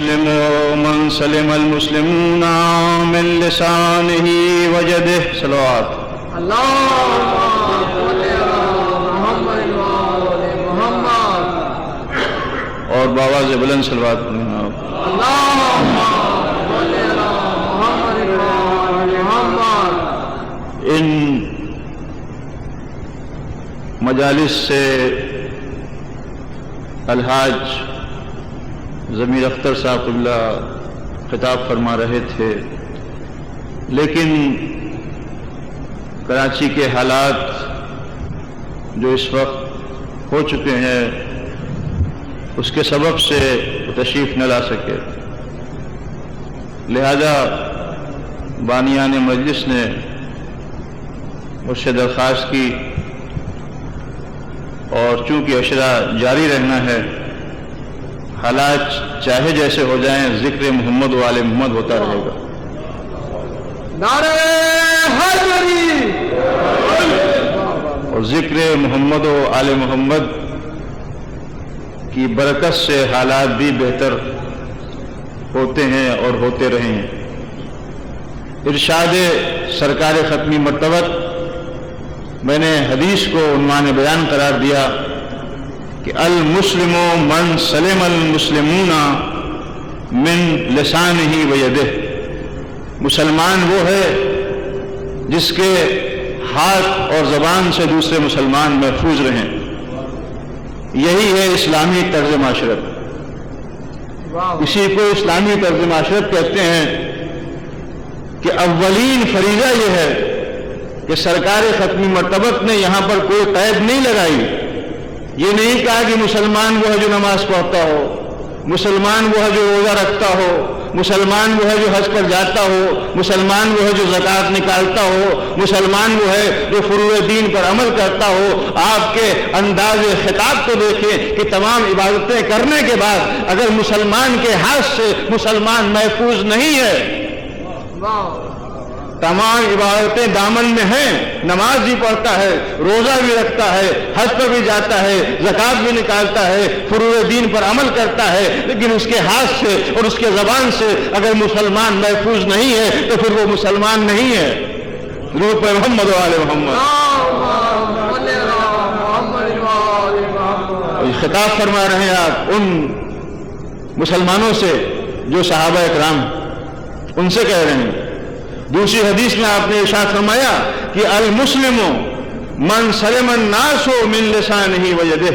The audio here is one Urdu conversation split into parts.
المسلم من سلم المسلمون من لسانه ويده صلوات اللهم صل على محمد وعلى محمد اور بآواز بلند صلوات پڑھنا اللهم صل على محمد وعلى محمد ان مجالس سے الحاج ضمیر اختر صاحب اللہ خطاب فرما رہے تھے، لیکن کراچی کے حالات جو اس وقت ہو چکے ہیں اس کے سبب سے تشریف نہ لا سکے، لہذا بانیان مجلس نے مجھ سے درخواست کی، اور چونکہ عشرہ جاری رہنا ہے، حالات چاہے جیسے ہو جائیں، ذکر محمد و آل محمد ہوتا رہے گا۔ نعرہ حیدری اور ذکر محمد و آل محمد کی برکت سے حالات بھی بہتر ہوتے ہیں اور ہوتے رہے ہیں۔ ارشاد سرکار ختمی مرتبت میں نے حدیث کو عنوان بیان قرار دیا کہ المسلم من سلم المسلمون من لسانہ و یدہ، مسلمان وہ ہے جس کے ہاتھ اور زبان سے دوسرے مسلمان محفوظ رہیں۔ یہی ہے اسلامی طرز معاشرت، اسی کو اسلامی طرز معاشرت کہتے ہیں کہ اولین فریضہ یہ ہے کہ سرکار ختمی مرتبت نے یہاں پر کوئی قید نہیں لگائی، یہ نہیں کہا کہ مسلمان وہ ہے جو نماز پڑھتا ہو، مسلمان وہ ہے جو روزہ رکھتا ہو، مسلمان وہ ہے جو حج پر جاتا ہو، مسلمان وہ ہے جو زکوٰۃ نکالتا ہو، مسلمان وہ ہے جو فروع دین پر عمل کرتا ہو۔ آپ کے انداز خطاب کو دیکھیں کہ تمام عبادتیں کرنے کے بعد اگر مسلمان کے ہاتھ سے مسلمان محفوظ نہیں ہے، تمام عبادتیں دامن میں ہیں، نماز بھی پڑھتا ہے، روزہ بھی رکھتا ہے، حج پر بھی جاتا ہے، زکوٰۃ بھی نکالتا ہے، فروع دین پر عمل کرتا ہے، لیکن اس کے ہاتھ سے اور اس کے زبان سے اگر مسلمان محفوظ نہیں ہے تو پھر وہ مسلمان نہیں ہے۔ درود پر محمد و آل محمد۔ خطاب فرما رہے ہیں آپ ان مسلمانوں سے جو صحابہ اکرام، ان سے کہہ رہے ہیں۔ دوسری حدیث میں آپ نے ارشاد فرمایا کہ المسلم من سلم الناس من لسانہ و یدہ،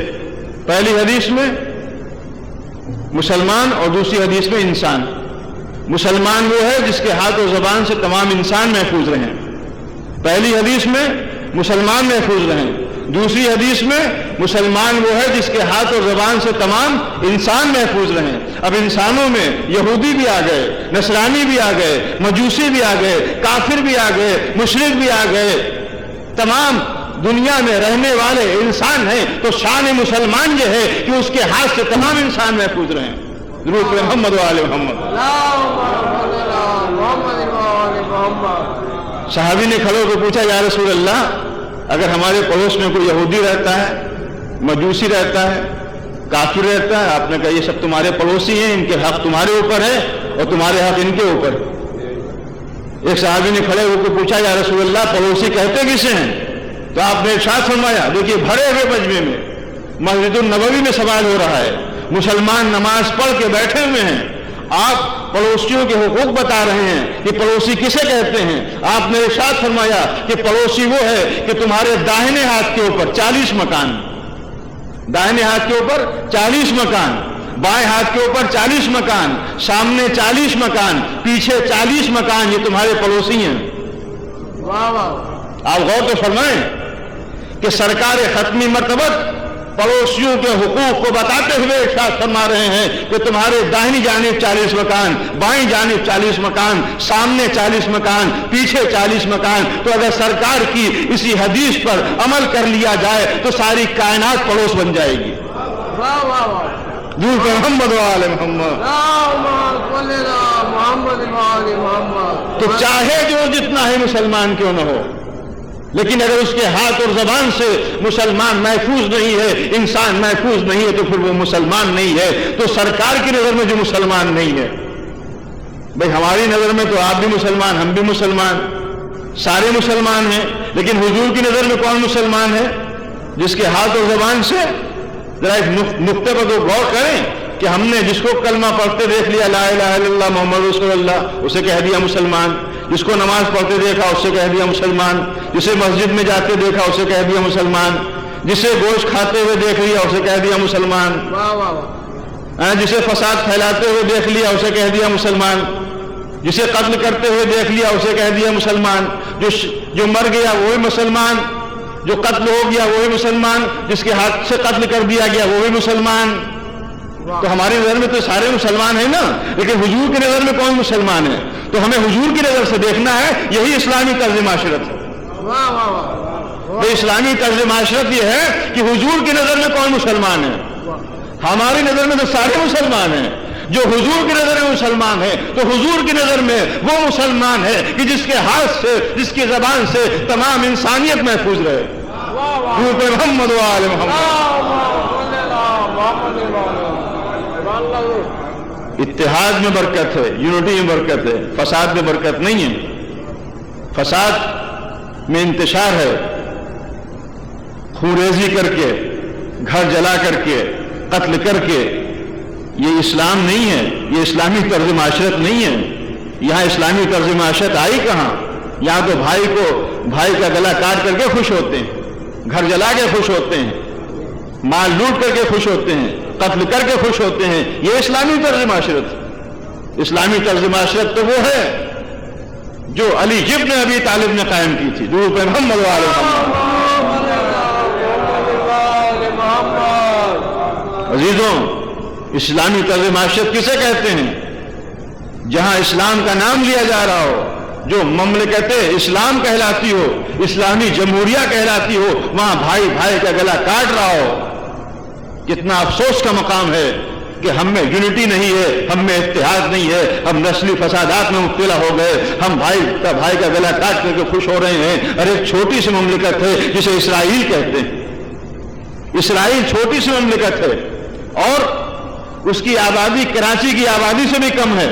پہلی حدیث میں مسلمان اور دوسری حدیث میں انسان۔ مسلمان وہ ہے جس کے ہاتھ و زبان سے تمام انسان محفوظ رہیں، پہلی حدیث میں مسلمان محفوظ رہیں، دوسری حدیث میں مسلمان وہ ہے جس کے ہاتھ اور زبان سے تمام انسان محفوظ رہیں۔ اب انسانوں میں یہودی بھی آ گئے، نصرانی بھی آ گئے، مجوسی بھی آ گئے، کافر بھی آ گئے، مشرک بھی آ گئے، تمام دنیا میں رہنے والے انسان ہیں، تو شان مسلمان یہ ہے کہ اس کے ہاتھ سے تمام انسان محفوظ رہیں۔ درود پر محمد و آل محمد۔ صحابی نے کھڑے ہو کے پوچھا، یا رسول اللہ، اگر ہمارے پڑوس میں کوئی یہودی رہتا ہے، مجوسی رہتا ہے، کافر رہتا ہے، آپ نے کہا یہ سب تمہارے پڑوسی ہیں، ان کے حق تمہارے اوپر ہے اور تمہارے حق ان کے اوپر۔ ایک صحابی نے کھڑے ہو کے پوچھا، یا رسول اللہ، پڑوسی کہتے کسے ہیں؟ تو آپ نے ارشاد فرمایا، دیکھیے بھرے ہوئے مجمع میں مسجد النبوی میں سوال ہو رہا ہے، مسلمان نماز پڑھ کے بیٹھے ہوئے ہیں، آپ پڑوسیوں کے حقوق بتا رہے ہیں کہ پڑوسی کسے کہتے ہیں؟ آپ نے ارشاد فرمایا کہ پڑوسی وہ ہے کہ تمہارے داہنے ہاتھ کے اوپر 40 مکان، داہنے ہاتھ کے اوپر 40 مکان، بائیں ہاتھ کے اوپر 40 مکان، سامنے 40 مکان، پیچھے 40 مکان، یہ تمہارے پڑوسی ہیں۔ آپ غور تو فرمائیں کہ سرکار ختمی مرتبت پڑوسیوں کے حقوق کو بتاتے ہوئے ارشاد فرما رہے ہیں کہ تمہارے داہنی جانب 40 مکان، بائیں جانب 40 مکان، سامنے 40 مکان، پیچھے 40 مکان۔ تو اگر سرکار کی اسی حدیث پر عمل کر لیا جائے تو ساری کائنات پڑوس بن جائے گی۔ درود پر محمد و آل محمد۔ تو چاہے جو جتنا ہے مسلمان کیوں نہ ہو، لیکن اگر اس کے ہاتھ اور زبان سے مسلمان محفوظ نہیں ہے، انسان محفوظ نہیں ہے، تو پھر وہ مسلمان نہیں ہے۔ تو سرکار کی نظر میں جو مسلمان نہیں ہے، بھئی ہماری نظر میں تو آپ بھی مسلمان، ہم بھی مسلمان، سارے مسلمان ہیں، لیکن حضور کی نظر میں کون مسلمان ہے؟ جس کے ہاتھ اور زبان سے ذرا ایک نقطے پر غور کریں کہ ہم نے جس کو کلمہ پڑھتے دیکھ لیا لا الہ الا اللہ محمد رسول اللہ، اسے کہہ دیا مسلمان، جس کو نماز پڑھتے دیکھا اسے کہہ دیا مسلمان، جسے مسجد میں جاتے دیکھا اسے کہہ دیا مسلمان، جسے گوشت کھاتے ہوئے دیکھ لیا اسے کہہ دیا مسلمان، جسے فساد پھیلاتے ہوئے دیکھ لیا اسے کہہ دیا مسلمان، جسے قتل کرتے ہوئے دیکھ لیا اسے کہہ دیا مسلمان، جو مر گیا وہی مسلمان، جو قتل ہو گیا وہی مسلمان، جس کے ہاتھ سے قتل کر دیا گیا وہ بھی مسلمان۔ تو ہماری نظر میں تو سارے مسلمان ہیں نا، لیکن حضور کی نظر میں کون مسلمان ہے؟ تو ہمیں حضور کی نظر سے دیکھنا ہے، یہی اسلامی طرز معاشرت ہے۔ تو اسلامی طرز معاشرت یہ ہے کہ حضور کی نظر میں کون مسلمان ہے؟ ہماری نظر میں تو سارے مسلمان ہیں۔ جو حضور کی نظر میں مسلمان ہے تو حضور کی نظر میں وہ مسلمان ہے کہ جس کے ہاتھ سے، جس کی زبان سے تمام انسانیت محفوظ رہے۔ محمد و آل اتحاد میں برکت ہے، یونٹی میں برکت ہے، فساد میں برکت نہیں ہے۔ فساد میں انتشار ہے، خونریزی کر کے، گھر جلا کر کے، قتل کر کے، یہ اسلام نہیں ہے، یہ اسلامی طرز معاشرت نہیں ہے۔ یہاں اسلامی طرز معاشرت آئی کہاں؟ یہاں تو بھائی کا گلا کاٹ کر کے خوش ہوتے ہیں، گھر جلا کے خوش ہوتے ہیں، مال لوٹ کر کے خوش ہوتے ہیں، قتل کر کے خوش ہوتے ہیں۔ یہ اسلامی طرز معاشرت ہے۔ اسلامی طرز معاشرت تو وہ ہے جو علی ابن ابی طالب نے قائم کی تھی، جو محمد عزیزوں، اسلامی طرز معاشرت کسے کہتے ہیں؟ جہاں اسلام کا نام لیا جا رہا ہو، جو مملکت اسلام کہلاتی ہو، اسلامی جمہوریہ کہلاتی ہو، وہاں بھائی کا گلا کاٹ رہا ہو۔ کتنا افسوس کا مقام ہے کہ ہم میں یونٹی نہیں ہے، ہم میں اتحاد نہیں ہے، ہم نسلی فسادات میں مبتلا ہو گئے، ہم بھائی کا گلا کاٹ کر کے خوش ہو رہے ہیں۔ اور ایک چھوٹی سی مملکت ہے جسے اسرائیل کہتے ہیں، اسرائیل چھوٹی سی مملکت ہے اور اس کی آبادی کراچی کی آبادی سے بھی کم ہے،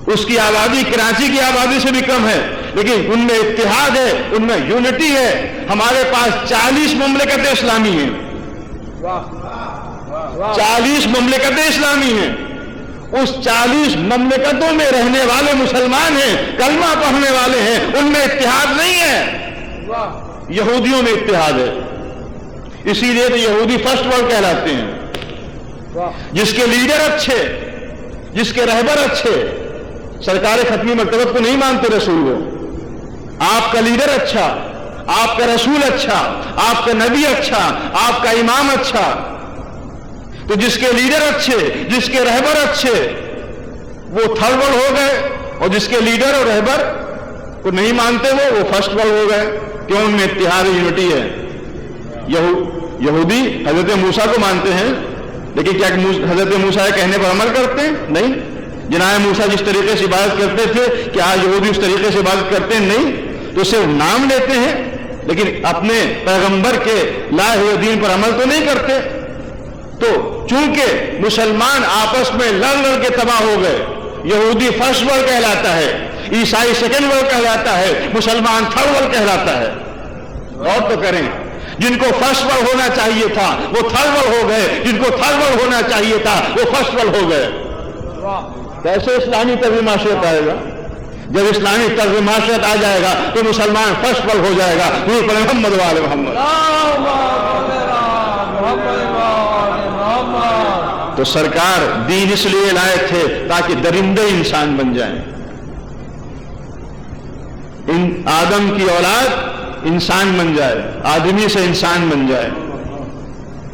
اس کی آبادی کراچی کی آبادی سے بھی کم ہے، لیکن ان میں اتحاد ہے، ان میں یونٹی ہے۔ ہمارے پاس 40 مملکتیں اسلامی ہیں، 40 مملکتیں اسلامی ہیں۔ اس 40 مملکتوں میں رہنے والے مسلمان ہیں، کلمہ پڑھنے والے ہیں، ان میں اتحاد نہیں ہے۔ یہودیوں میں اتحاد ہے، اسی لیے تو یہودی فرسٹ ورلڈ کہلاتے ہیں۔ جس کے لیڈر اچھے، جس کے رہبر اچھے، سرکار ختمی مرتبت کو نہیں مانتے، رسول کو، آپ کا لیڈر اچھا، آپ کا رسول اچھا، آپ کا نبی اچھا، آپ کا امام اچھا، تو جس کے لیڈر اچھے، جس کے رہبر اچھے، وہ تھرڈ ورلڈ ہو گئے، اور جس کے لیڈر اور رہبر کو نہیں مانتے وہ فرسٹ ورلڈ ہو گئے۔ کیوں؟ ان میں اتحاد یونٹی ہے۔ یہودی حضرت موسیٰ کو مانتے ہیں، لیکن کیا حضرت موسیٰ کے کہنے پر عمل کرتے ہیں؟ نہیں۔ جناب موسیٰ جس طریقے سے عبادت کرتے تھے، کیا آج یہودی اس طریقے سے عبادت کرتے ہیں؟ نہیں۔ تو صرف نام لیتے ہیں، لیکن اپنے پیغمبر کے لائے ہوئے دین پر عمل تو نہیں کرتے۔ تو چونکہ مسلمان آپس میں لڑ کے تباہ ہو گئے، یہودی فرسٹ ورلڈ کہلاتا ہے، عیسائی سیکنڈ ورلڈ کہلاتا ہے، مسلمان تھرڈ ورلڈ کہلاتا ہے۔ غور تو کریں، جن کو فرسٹ ورلڈ ہونا چاہیے تھا وہ تھرڈ ورلڈ ہو گئے، جن کو تھرڈ ورلڈ ہونا چاہیے تھا وہ فرسٹ ورلڈ ہو گئے۔ کیسے اسلامی طرز معاشرت آئے گا؟ جب اسلامی طرز معاشرت آ جائے گا تو مسلمان فرسٹ ورلڈ ہو جائے گا۔ محمد و آل محمد۔ تو سرکار دین اس لیے لائے تھے تاکہ درندے انسان بن جائیں، آدم کی اولاد انسان بن جائے، آدمی سے انسان بن جائے،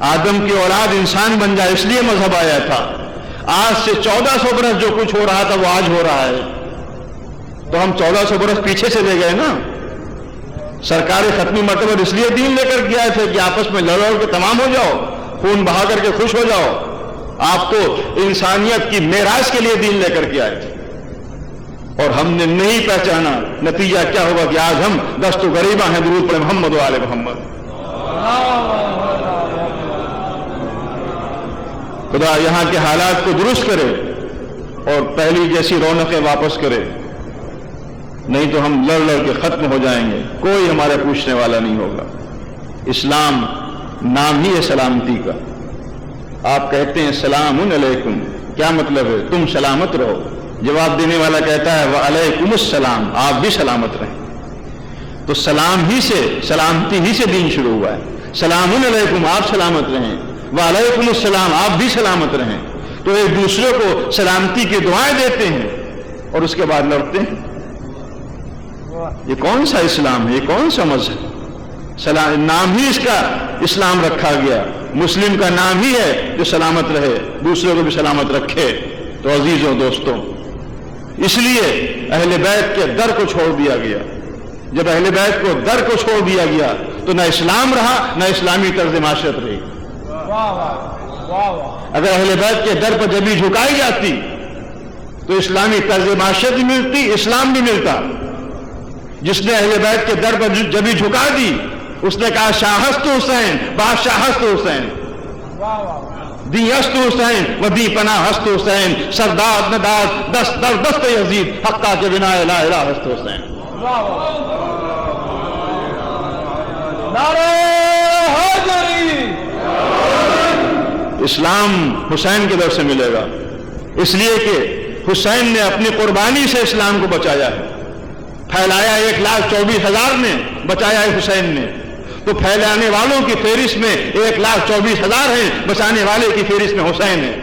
آدم کی اولاد انسان بن جائے۔ اس لیے مذہب آیا تھا۔ آج سے 1400 برس جو کچھ ہو رہا تھا وہ آج ہو رہا ہے، تو ہم 1400 برس پیچھے سے لے گئے نا۔ سرکار ختمی مرتبہ اس لیے دین لے کر کے آئے تھے کہ آپس میں لڑ کے تمام ہو جاؤ، خون بہا کر کے خوش ہو جاؤ۔ آپ تو انسانیت کی میراث کے لیے دین لے کر کے آئے تھے۔ اور ہم نے نہیں پہچانا، نتیجہ کیا ہوگا کہ آج ہم دست و غریباں ہیں. درود پڑھیں محمد و آل محمد. خدا یہاں کے حالات کو درست کرے اور پہلی جیسی رونقیں واپس کرے، نہیں تو ہم لڑ لڑ کے ختم ہو جائیں گے، کوئی ہمارا پوچھنے والا نہیں ہوگا. اسلام نام ہی ہے سلامتی کا. آپ کہتے ہیں سلام علیکم، کیا مطلب ہے؟ تم سلامت رہو. جواب دینے والا کہتا ہے وعلیکم السلام، آپ بھی سلامت رہیں. تو سلام ہی سے، سلامتی ہی سے دین شروع ہوا ہے. سلام علیکم، آپ سلامت رہیں، وعلیکم السلام، آپ بھی سلامت رہیں. تو ایک دوسرے کو سلامتی کی دعائیں دیتے ہیں اور اس کے بعد لڑتے ہیں. یہ کون سا اسلام ہے؟ یہ کون سا مذہب؟ نام ہی اس کا اسلام رکھا گیا. مسلم کا نام ہی ہے جو سلامت رہے، دوسرے کو بھی سلامت رکھے. تو عزیزوں دوستوں، اس لیے اہل بیت کے در کو چھوڑ دیا گیا. جب اہل بیت کو در کو چھوڑ دیا گیا تو نہ اسلام رہا نہ اسلامی طرز معاشرت رہی. اگر اہل بیت کے در پر جبھی جھکائی جاتی تو اسلامی طرز معاشرت بھی ملتی، اسلام بھی ملتا. جس نے اہل بیت کے در پر جبھی جھکا دی اس نے کہا شاہست حسین، بادشاہست حسین، دی است حسین و دی پناہ ہست حسین، سرداد نداد دست در دست یزید، حقا کے بنا لا الہ ہست حسین. نعرہ حیدری. اسلام حسین کے در سے ملے گا، اس لیے کہ حسین نے اپنی قربانی سے اسلام کو بچایا ہے. پھیلایا 1,24,000 نے، بچایا ہے حسین نے. تو پھیلانے والوں کی فہرست میں 1,24,000 ہیں، بچانے والے کی فہرست میں حسین ہے.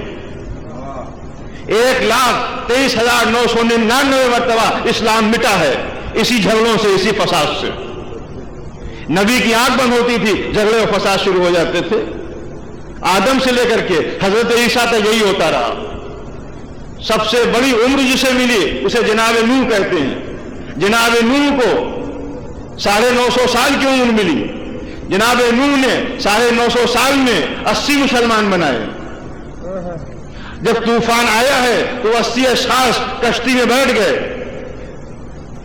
1,23,999 مرتبہ اسلام مٹا ہے اسی جھگڑوں سے، اسی فساد سے. نبی کی آنکھ بند ہوتی تھی، جھگڑے و فساد شروع ہو جاتے تھے. آدم سے لے کر کے حضرت عیسیٰ تک یہی ہوتا رہا. سب سے بڑی عمر جسے ملی اسے جناب نوح کہتے ہیں. جناب نوح کو 950 سال کی عمر ملی. جناب نوح نے 950 سال میں 80 مسلمان بنائے. جب طوفان آیا ہے تو 80 اشخاص کشتی میں بیٹھ گئے،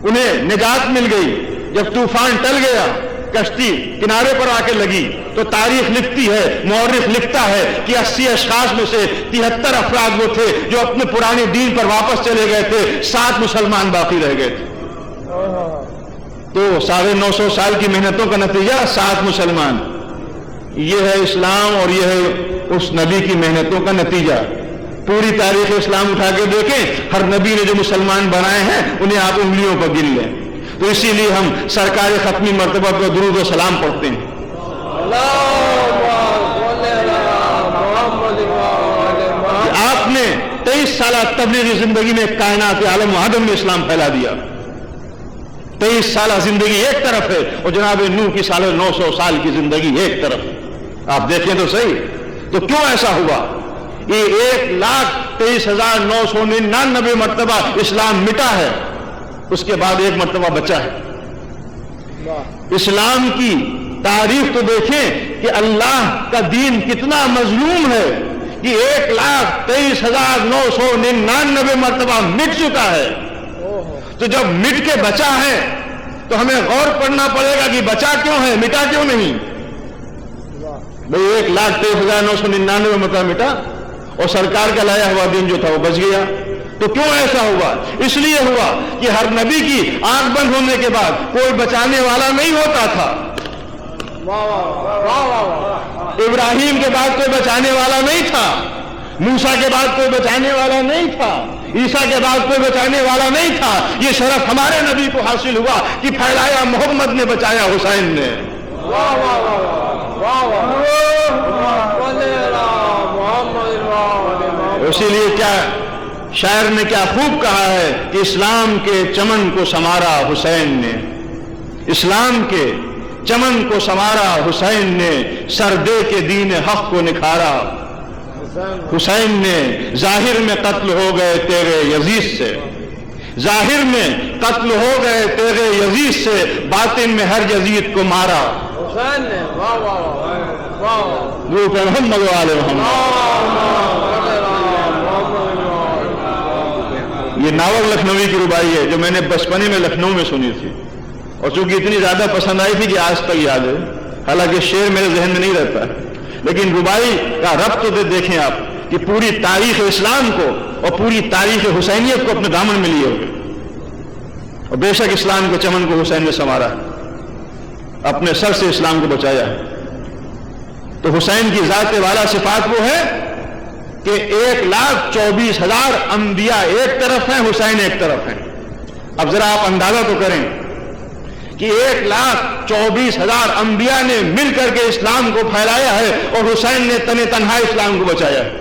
انہیں نجات مل گئی. جب طوفان ٹل گیا، کشتی کنارے پر آ کے لگی، تو تاریخ لکھتی ہے، مورخ لکھتا ہے کہ 80 اشخاص میں سے 73 افراد وہ تھے جو اپنے پرانے دین پر واپس چلے گئے تھے، 7 مسلمان باقی رہ گئے تھے. تو 950 سال کی محنتوں کا نتیجہ 7 مسلمان. یہ ہے اسلام اور یہ ہے اس نبی کی محنتوں کا نتیجہ. پوری تاریخ اسلام اٹھا کے دیکھیں، ہر نبی نے جو مسلمان بنائے ہیں انہیں آپ انگلیوں پر گن لیں. تو اسی لیے ہم سرکار ختمی مرتبہ پر درود و سلام پڑھتے ہیں. آپ نے 23 سالہ تبلیغی زندگی میں کائنات عالم و آدم میں اسلام پھیلا دیا. 23 سالہ زندگی ایک طرف ہے اور جناب نوح کی 950 سال کی زندگی ایک طرف ہے. آپ دیکھیں تو صحیح. تو کیوں ایسا ہوا؟ یہ 1,23,999 مرتبہ اسلام مٹا ہے، اس کے بعد ایک مرتبہ بچا ہے. اسلام کی تعریف تو دیکھیں کہ اللہ کا دین کتنا مظلوم ہے کہ 1,23,999 مرتبہ مٹ چکا ہے. تو جب مٹ کے بچا ہے تو ہمیں غور کرنا پڑے گا کہ بچا کیوں ہے، مٹا کیوں نہیں. بھئی 1,23,999 مرتبہ مٹا اور سرکار کا لایا ہوا دین جو تھا وہ بچ گیا. تو کیوں ایسا ہوا؟ اس لیے ہوا کہ ہر نبی کی آنکھ بند ہونے کے بعد کوئی بچانے والا نہیں ہوتا تھا. ابراہیم کے بعد کوئی بچانے والا نہیں تھا، موسیٰ کے بعد کوئی بچانے والا نہیں تھا، عیسیٰ کے بعد کوئی بچانے والا نہیں تھا. یہ شرف ہمارے نبی کو حاصل ہوا کہ پھیلایا محمد نے، بچایا حسین نے. اسی لیے کیا شاعر نے کیا خوب کہا ہے کہ اسلام کے چمن کو سنوارا حسین نے. اسلام کے چمن کو سنوارا حسین نے، سر دے کے دین حق کو نکھارا. حسین نے ظاہر میں قتل ہو گئے تیرے یزید سے، ظاہر میں قتل ہو گئے تیرے یزید سے، باطن میں ہر یزید کو مارا. حسین نے محمد وآل محمد. یہ ناول لکھنوی کی ربائی ہے جو میں نے بچپنے میں لکھنؤ میں سنی تھی، اور چونکہ اتنی زیادہ پسند آئی تھی کہ آج تک یاد ہے، حالانکہ شعر میرے ذہن میں نہیں رہتا ہے، لیکن ربائی کا ربط تو دیکھیں آپ کہ پوری تاریخ اسلام کو اور پوری تاریخ حسینیت کو اپنے دامن میں لیے ہوئے، اور بے شک اسلام کے چمن کو حسین نے سنوارا، اپنے سر سے اسلام کو بچایا ہے۔ تو حسین کی ذات والا صفات وہ ہے کہ 1,24,000 انبیاء ایک طرف ہیں، حسین ایک طرف ہیں۔ اب ذرا آپ اندازہ تو کریں کہ 1,24,000 انبیاء نے مل کر کے اسلام کو پھیلایا ہے اور حسین نے تن تنہا اسلام کو بچایا ہے،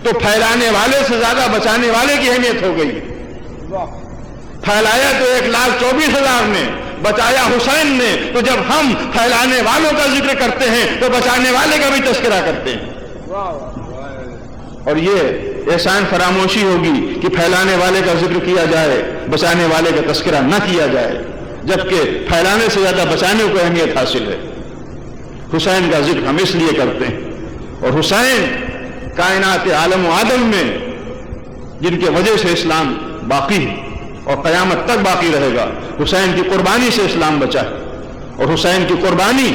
تو پھیلانے والے سے زیادہ بچانے والے کی اہمیت ہو گئی۔ پھیلایا تو 1,24,000 نے، بچایا حسین نے، تو جب ہم پھیلانے والوں کا ذکر کرتے ہیں تو بچانے والے کا بھی تذکرہ کرتے ہیں، اور یہ احسان فراموشی ہوگی کہ پھیلانے والے کا ذکر کیا جائے، بچانے والے کا تذکرہ نہ کیا جائے، جبکہ پھیلانے سے زیادہ بچانے کو اہمیت حاصل ہے۔ حسین کا ذکر ہم اس لیے کرتے ہیں، اور حسین کائنات عالم و آدم میں جن کے وجہ سے اسلام باقی ہے اور قیامت تک باقی رہے گا، حسین کی قربانی سے اسلام بچا ہے، اور حسین کی قربانی